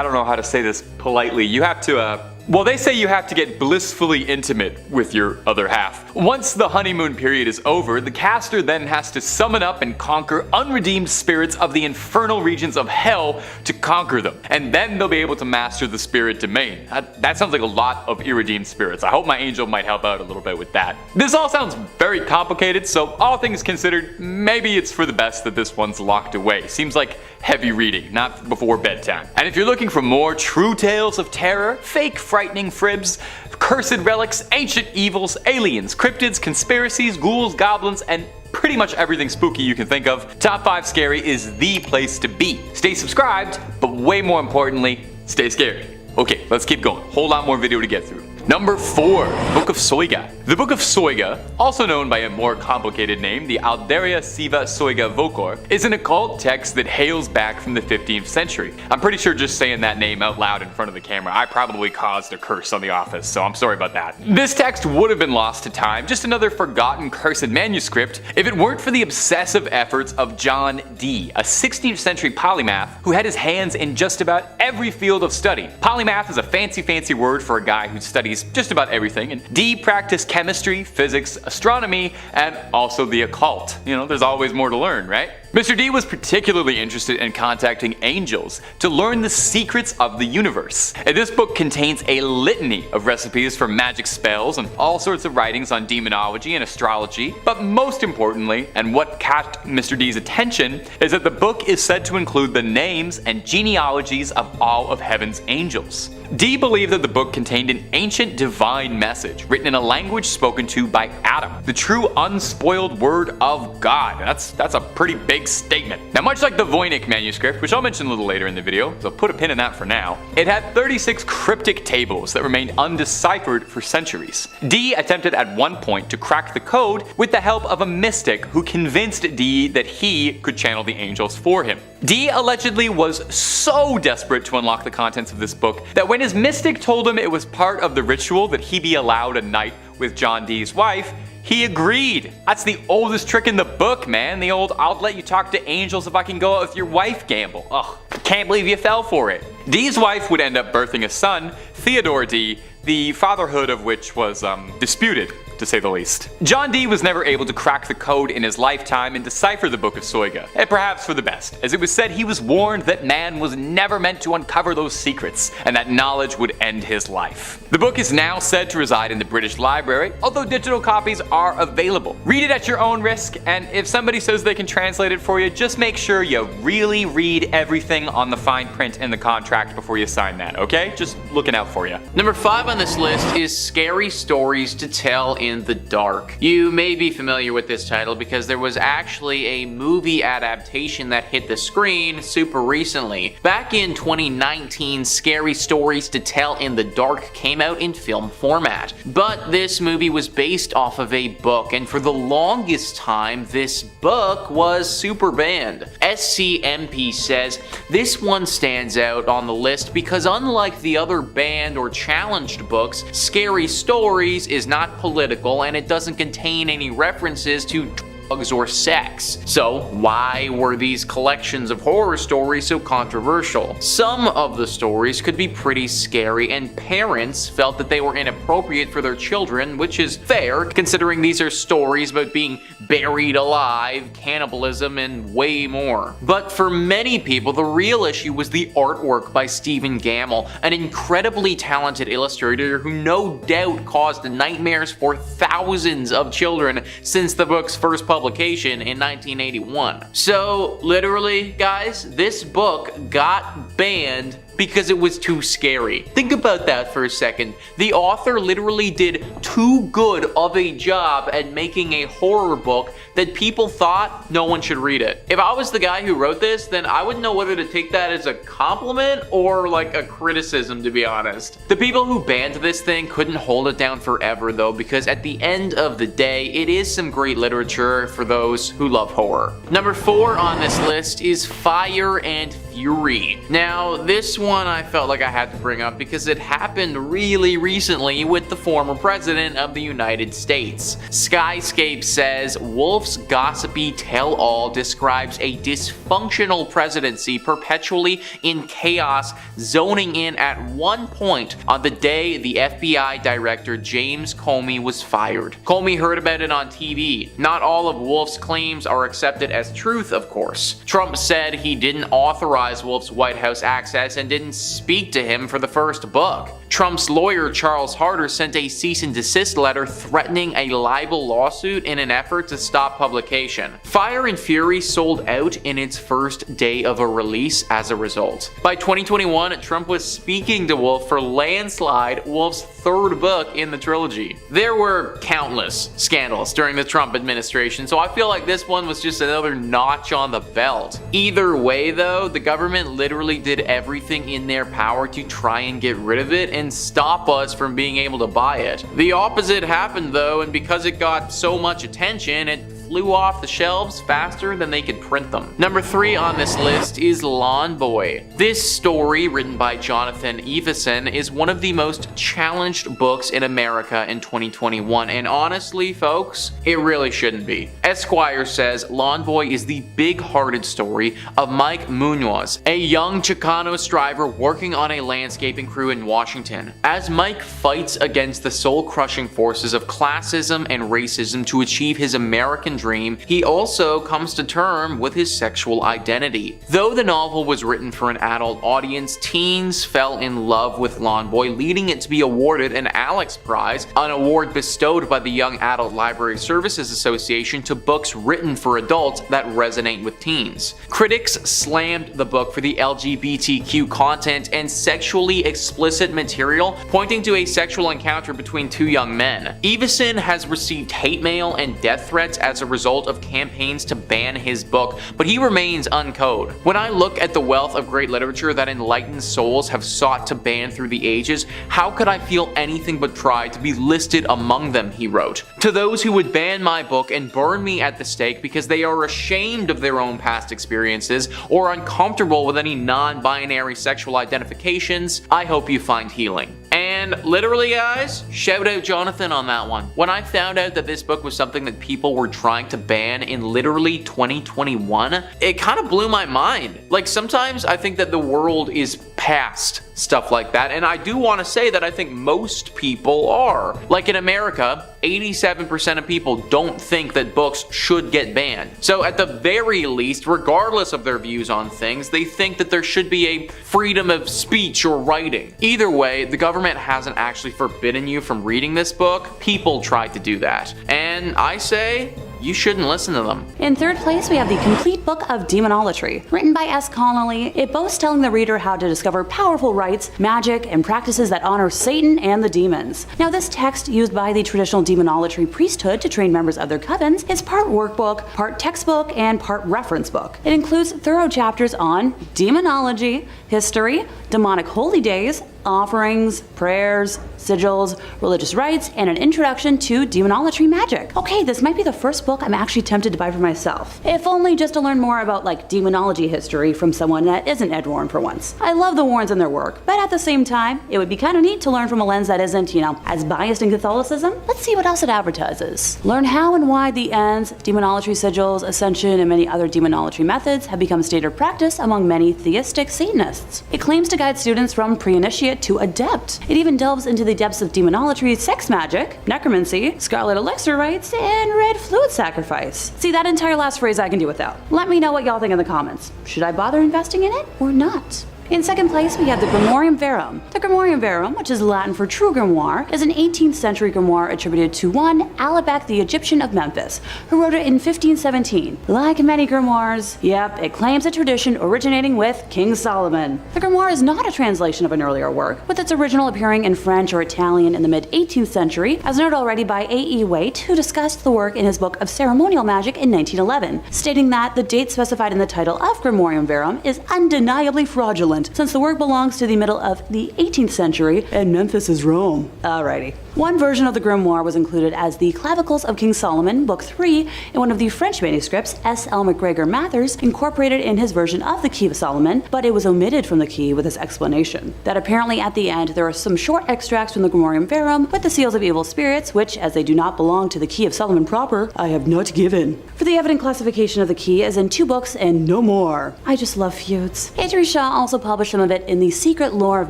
Speaker 7: don't know how to say this politely. You have to, well, they say you have to get blissfully intimate with your other half. Once the honeymoon period is over, the caster then has to summon up and conquer unredeemed spirits of the infernal regions of hell to conquer them. And then they'll be able to master the spirit domain. That sounds like a lot of irredeemed spirits. I hope my angel might help out a little bit with that. This all sounds very complicated, so all things considered, maybe it's for the best that this one's locked away. Seems like heavy reading, not before bedtime. And if you're looking for more true tales of terror, fake frightening fribs, cursed relics, ancient evils, aliens, cryptids, conspiracies, ghouls, goblins, and pretty much everything spooky you can think of, Top 5 Scary is the place to be. Stay subscribed, but way more importantly, stay scary. Okay, let's keep going. Whole lot more video to get through. Number 4, Book of Soiga. The Book of Soiga, also known by a more complicated name, the Alderia Siva Soiga Vocor, is an occult text that hails back from the 15th century. I'm pretty sure just saying that name out loud in front of the camera, I probably caused a curse on The Office, so I'm sorry about that. This text would have been lost to time, just another forgotten cursed manuscript, if it weren't for the obsessive efforts of John Dee, a 16th century polymath who had his hands in just about every field of study. Polymath is a fancy word for a guy who studies just about everything, and Dee practiced chemistry, physics, astronomy, and also the occult. You know, there's always more to learn, right? Mr. Dee was particularly interested in contacting angels to learn the secrets of the universe. And this book contains a litany of recipes for magic spells and all sorts of writings on demonology and astrology, but most importantly, and what caught Mr. Dee's attention, is that the book is said to include the names and genealogies of all of heaven's angels. Dee believed that the book contained an ancient divine message written in a language spoken to by Adam, the true unspoiled word of God. That's a pretty big statement. Now, much like the Voynich manuscript, which I'll mention a little later in the video, so put a pin in that for now, it had 36 cryptic tables that remained undeciphered for centuries. Dee attempted at one point to crack the code with the help of a mystic who convinced Dee that he could channel the angels for him. Dee allegedly was so desperate to unlock the contents of this book that when his mystic told him it was part of the ritual that he be allowed a night with John Dee's wife, he agreed. That's the oldest trick in the book, man. The old "I'll let you talk to angels if I can go out with your wife" gamble. Ugh, can't believe you fell for it. Dee's wife would end up birthing a son, Theodore Dee, the fatherhood of which was disputed, to say the least. John Dee was never able to crack the code in his lifetime and decipher the Book of Soiga, and perhaps for the best, as it was said he was warned that man was never meant to uncover those secrets, and that knowledge would end his life. The book is now said to reside in the British Library, although digital copies are available. Read it at your own risk, and if somebody says they can translate it for you, just make sure you really read everything on the fine print in the contract before you sign that, okay? Just looking out for you.
Speaker 4: Number 5 on this list is Scary Stories to Tell in the Dark. You may be familiar with this title because there was actually a movie adaptation that hit the screen super recently. Back in 2019, Scary Stories to Tell in the Dark came out in film format. But this movie was based off of a book, and for the longest time, this book was super banned. SCMP says this one stands out on the list because unlike the other banned or challenged books, Scary Stories is not political and it doesn't contain any references to drugs or sex. So why were these collections of horror stories so controversial? Some of the stories could be pretty scary and parents felt that they were inappropriate for their children, which is fair considering these are stories about being buried alive, cannibalism, and way more. But for many people, the real issue was the artwork by Stephen Gammell, an incredibly talented illustrator who no doubt caused nightmares for thousands of children since the book's first publication in 1981. So literally, guys, this book got banned because it was too scary. Think about that for a second. The author literally did too good of a job at making a horror book that people thought no one should read it. If I was the guy who wrote this, then I wouldn't know whether to take that as a compliment or like a criticism, to be honest. The people who banned this thing couldn't hold it down forever though, because at the end of the day, it is some great literature for those who love horror. Number 4 on this list is Fire and Fury. Now, this one I felt like I had to bring up because it happened really recently with the former president of the United States. Skyscape says Wolf's gossipy tell-all describes a dysfunctional presidency perpetually in chaos, zoning in at one point on the day the FBI director James Comey was fired. Comey heard about it on TV. Not all of Wolf's claims are accepted as truth, of course. Trump said he didn't authorize Wolf's White House access and didn't speak to him for the first book. Trump's lawyer Charles Harder sent a cease and desist letter threatening a libel lawsuit in an effort to stop publication. Fire and Fury sold out in its first day of a release as a result. By 2021, Trump was speaking to Wolf for Landslide, Wolf's third book in the trilogy. There were countless scandals during the Trump administration, so I feel like this one was just another notch on the belt. Either way though, the government literally did everything in their power to try and get rid of it and stop us from being able to buy it. The opposite happened though, and because it got so much attention, it flew off the shelves faster than they could print them. Number 3 on this list is Lawn Boy. This story, written by Jonathan Iveson, is one of the most challenged books in America in 2021, and honestly, folks, it really shouldn't be. Esquire says Lawn Boy is the big-hearted story of Mike Munoz, a young Chicano striver working on a landscaping crew in Washington. As Mike fights against the soul-crushing forces of classism and racism to achieve his American dream, he also comes to terms with his sexual identity. Though the novel was written for an adult audience, teens fell in love with Lawn Boy, leading it to be awarded an Alex Prize, an award bestowed by the Young Adult Library Services Association to books written for adults that resonate with teens. Critics slammed the book for the LGBTQ content and sexually explicit material, pointing to a sexual encounter between 2 young men. Iveson has received hate mail and death threats as a result of campaigns to ban his book, but he remains uncode. When I look at the wealth of great literature that enlightened souls have sought to ban through the ages, how could I feel anything but pride to be listed among them, he wrote. To those who would ban my book and burn me at the stake because they are ashamed of their own past experiences or uncomfortable with any non-binary sexual identifications, I hope you find healing. And literally guys, shout out Jonathan on that one. When I found out that this book was something that people were trying to ban in literally 2021, it kind of blew my mind. Like sometimes I think that the world is past stuff like that, and I do want to say that I think most people are. Like in America, 87% of people don't think that books should get banned. So at the very least, regardless of their views on things, they think that there should be a freedom of speech or writing. Either way, the government hasn't actually forbidden you from reading this book. People tried to do that. And I say, you shouldn't listen to them.
Speaker 8: In third place, we have the complete book of Demonolatry. Written by S. Connolly, it boasts telling the reader how to discover powerful rites, magic, and practices that honor Satan and the demons. Now, this text, used by the traditional demonolatry priesthood to train members of their covens, is part workbook, part textbook, and part reference book. It includes thorough chapters on demonology, history, demonic holy days, offerings, prayers, sigils, religious rites, and an introduction to demonolatry magic. Okay, this might be the first book I'm actually tempted to buy for myself, if only just to learn more about like demonology history from someone that isn't Ed Warren for once. I love the Warrens and their work, but at the same time, it would be kind of neat to learn from a lens that isn't, as biased in Catholicism. Let's see what else it advertises. Learn how and why the ends, demonolatry sigils, ascension, and many other demonolatry methods have become standard practice among many theistic Satanists. It claims to guide students from pre-initiate to adept. It even delves into the depths of demonolatry, sex magic, necromancy, scarlet elixir rites, and red fluid sacrifice. See, that entire last phrase I can do without. Let me know what y'all think in the comments. Should I bother investing in it or not? In second place, we have the Grimorium Verum. The Grimorium Verum, which is Latin for true grimoire, is an 18th century grimoire attributed to one Alabek the Egyptian of Memphis, who wrote it in 1517. Like many grimoires, yep, it claims a tradition originating with King Solomon. The grimoire is not a translation of an earlier work, with its original appearing in French or Italian in the mid-18th century, as noted already by A.E. Waite, who discussed the work in his book of ceremonial magic in 1911, stating that the date specified in the title of Grimorium Verum is undeniably fraudulent, since the work belongs to the middle of the 18th century and Memphis is Rome. Alrighty. One version of the grimoire was included as the Clavicles of King Solomon, Book 3, in one of the French manuscripts S. L. MacGregor Mathers incorporated in his version of the Key of Solomon, but it was omitted from the key with his explanation. That apparently at the end there are some short extracts from the Grimorium Verum with the seals of evil spirits, which, as they do not belong to the Key of Solomon proper, I have not given. For the evident classification of the key is in 2 books and no more. I just love feuds. Adri Shah also published some of it in The Secret Lore of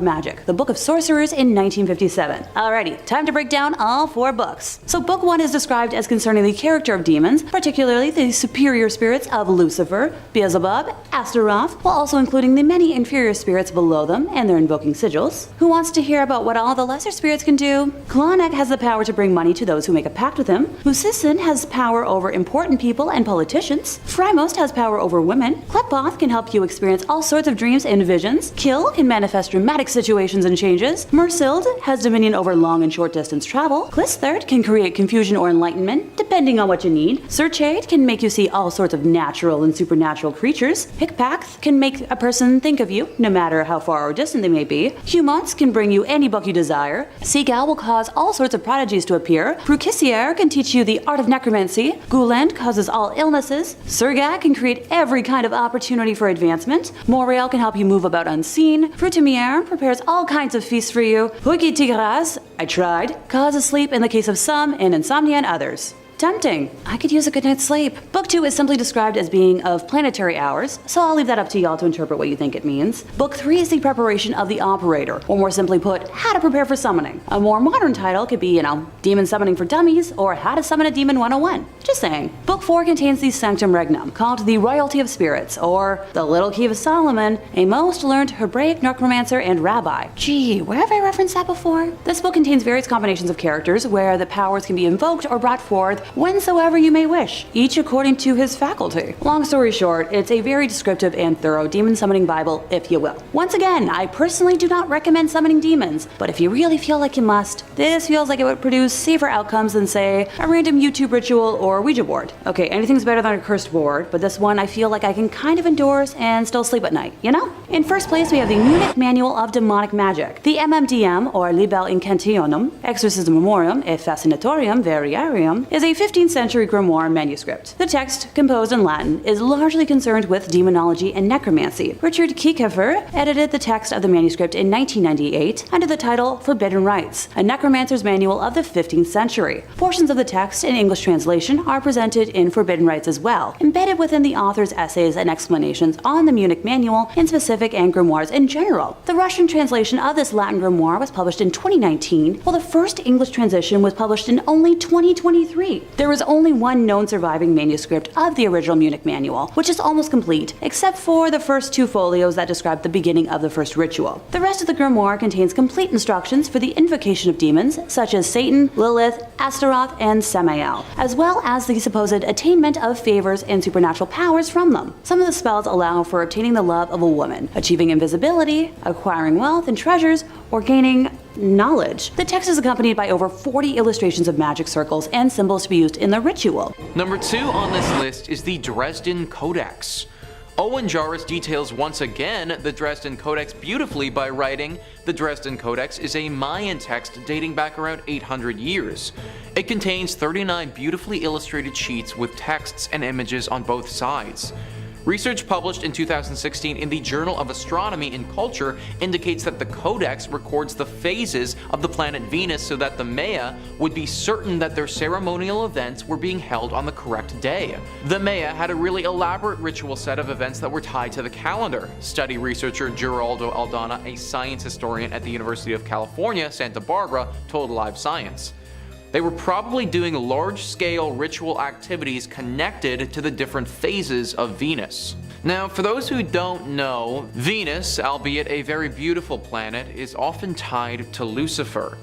Speaker 8: Magic, the Book of Sorcerers in 1957. Alrighty, time to break down all 4 books. So book 1 is described as concerning the character of demons, particularly the superior spirits of Lucifer, Beelzebub, Astaroth, while also including the many inferior spirits below them and their invoking sigils. Who wants to hear about what all the lesser spirits can do? Klonek has the power to bring money to those who make a pact with him. Lucisin has power over important people and politicians. Frymost has power over women. Kleppoth can help you experience all sorts of dreams and visions. Kill can manifest dramatic situations and changes. Mersild has dominion over long and short distance travel. Clisthard can create confusion or enlightenment, depending on what you need. Serchade can make you see all sorts of natural and supernatural creatures. Hickpath can make a person think of you, no matter how far or distant they may be. Humans can bring you any book you desire. Seagal will cause all sorts of prodigies to appear. Brucissier can teach you the art of necromancy. Guland causes all illnesses. Sergak can create every kind of opportunity for advancement. Moriel can help you move about unseen. Frutimier prepares all kinds of feasts for you. Huiki Tigras, I tried, causes sleep in the case of some and insomnia in others. Tempting. I could use a good night's sleep. Book 2 is simply described as being of planetary hours, so I'll leave that up to y'all to interpret what you think it means. Book 3 is the preparation of the operator, or more simply put, how to prepare for summoning. A more modern title could be, Demon Summoning for Dummies, or How to Summon a Demon 101. Just saying. Book 4 contains the Sanctum Regnum, called the Royalty of Spirits, or the Little Key of Solomon, a most learned Hebraic necromancer and rabbi. Gee, where have I referenced that before? This book contains various combinations of characters where the powers can be invoked or brought forth whensoever you may wish, each according to his faculty. Long story short, it's a very descriptive and thorough demon summoning Bible, if you will. Once again, I personally do not recommend summoning demons, but if you really feel like you must, this feels like it would produce safer outcomes than, say, a random YouTube ritual or Ouija board. Okay, anything's better than a cursed board, but this one I feel like I can kind of endorse and still sleep at night, you know? In first place, we have the Munich Manual of Demonic Magic. The MMDM, or Libel Incantionum, Exorcismum et Fascinatorium Variarium, is a 15th century grimoire manuscript. The text, composed in Latin, is largely concerned with demonology and necromancy. Richard Kiekefer edited the text of the manuscript in 1998 under the title Forbidden Rites, a necromancer's manual of the 15th century. Portions of the text in English translation are presented in Forbidden Rites as well, embedded within the author's essays and explanations on the Munich Manual in specific and grimoires in general. The Russian translation of this Latin grimoire was published in 2019, while the first English translation was published in only 2023. There is only one known surviving manuscript of the original Munich Manual, which is almost complete, except for the first 2 folios that describe the beginning of the first ritual. The rest of the grimoire contains complete instructions for the invocation of demons, such as Satan, Lilith, Astaroth, and Samael, as well as the supposed attainment of favors and supernatural powers from them. Some of the spells allow for obtaining the love of a woman, achieving invisibility, acquiring wealth and treasures, or gaining knowledge. The text is accompanied by over 40 illustrations of magic circles and symbols to be used in the ritual.
Speaker 4: Number 2 on this list is the Dresden Codex. Owen Jarvis details once again the Dresden Codex beautifully by writing, "The Dresden Codex is a Mayan text dating back around 800 years. It contains 39 beautifully illustrated sheets with texts and images on both sides. Research published in 2016 in the Journal of Astronomy and Culture indicates that the Codex records the phases of the planet Venus so that the Maya would be certain that their ceremonial events were being held on the correct day. The Maya had a really elaborate ritual set of events that were tied to the calendar. Study researcher Geraldo Aldana, a science historian at the University of California, Santa Barbara, told Live Science. They were probably doing large-scale ritual activities connected to the different phases of Venus. Now, for those who don't know, Venus, albeit a very beautiful planet, is often tied to Lucifer.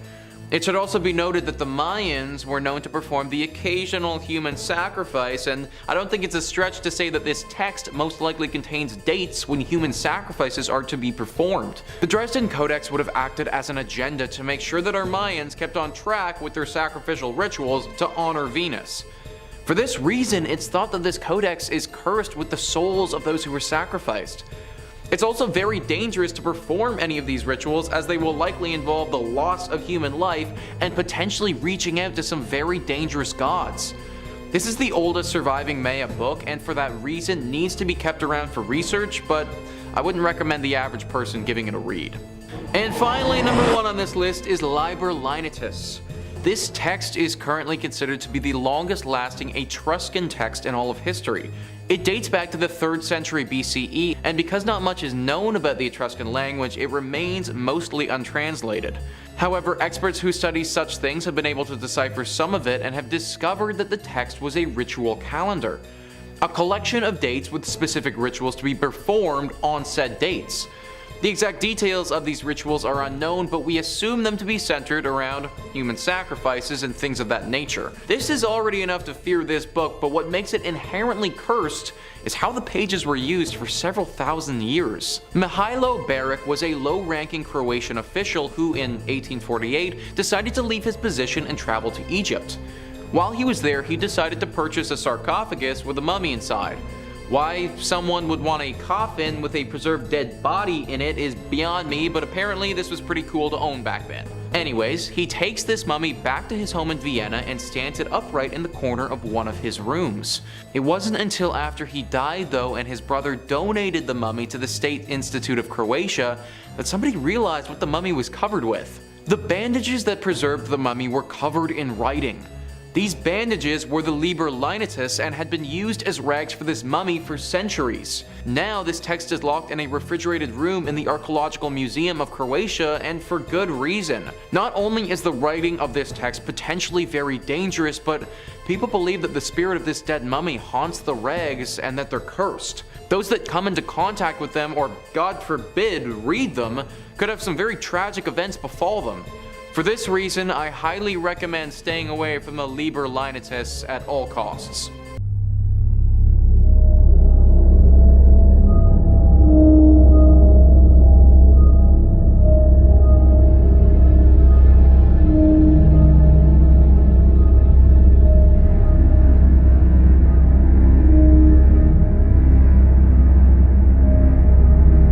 Speaker 4: It should also be noted that the Mayans were known to perform the occasional human sacrifice, and I don't think it's a stretch to say that this text most likely contains dates when human sacrifices are to be performed. The Dresden Codex would have acted as an agenda to make sure that our Mayans kept on track with their sacrificial rituals to honor Venus. For this reason, it's thought that this codex is cursed with the souls of those who were sacrificed. It's also very dangerous to perform any of these rituals, as they will likely involve the loss of human life and potentially reaching out to some very dangerous gods. This is the oldest surviving Maya book, and for that reason needs to be kept around for research, but I wouldn't recommend the average person giving it a read. And finally, number 1 on this list is Liber Lineatus. This text is currently considered to be the longest lasting Etruscan text in all of history. It dates back to the 3rd century BCE, and because not much is known about the Etruscan language, it remains mostly untranslated. However, experts who study such things have been able to decipher some of it and have discovered that the text was a ritual calendar, a collection of dates with specific rituals to be performed on said dates. The exact details of these rituals are unknown, but we assume them to be centered around human sacrifices and things of that nature. This is already enough to fear this book, but what makes it inherently cursed is how the pages were used for several thousand years. Mihailo Beric was a low-ranking Croatian official who, in 1848, decided to leave his position and travel to Egypt. While he was there, he decided to purchase a sarcophagus with a mummy inside. Why someone would want a coffin with a preserved dead body in it is beyond me, but apparently this was pretty cool to own back then. Anyways, he takes this mummy back to his home in Vienna and stands it upright in the corner of one of his rooms. It wasn't until after he died though and his brother donated the mummy to the State Institute of Croatia that somebody realized what the mummy was covered with. The bandages that preserved the mummy were covered in writing. These bandages were the Liber Lineatus and had been used as rags for this mummy for centuries. Now this text is locked in a refrigerated room in the Archaeological Museum of Croatia, and for good reason. Not only is the writing of this text potentially very dangerous, but people believe that the spirit of this dead mummy haunts the rags and that they're cursed. Those that come into contact with them, or God forbid, read them, could have some very tragic events befall them. For this reason, I highly recommend staying away from the Liber Lineatus at all costs.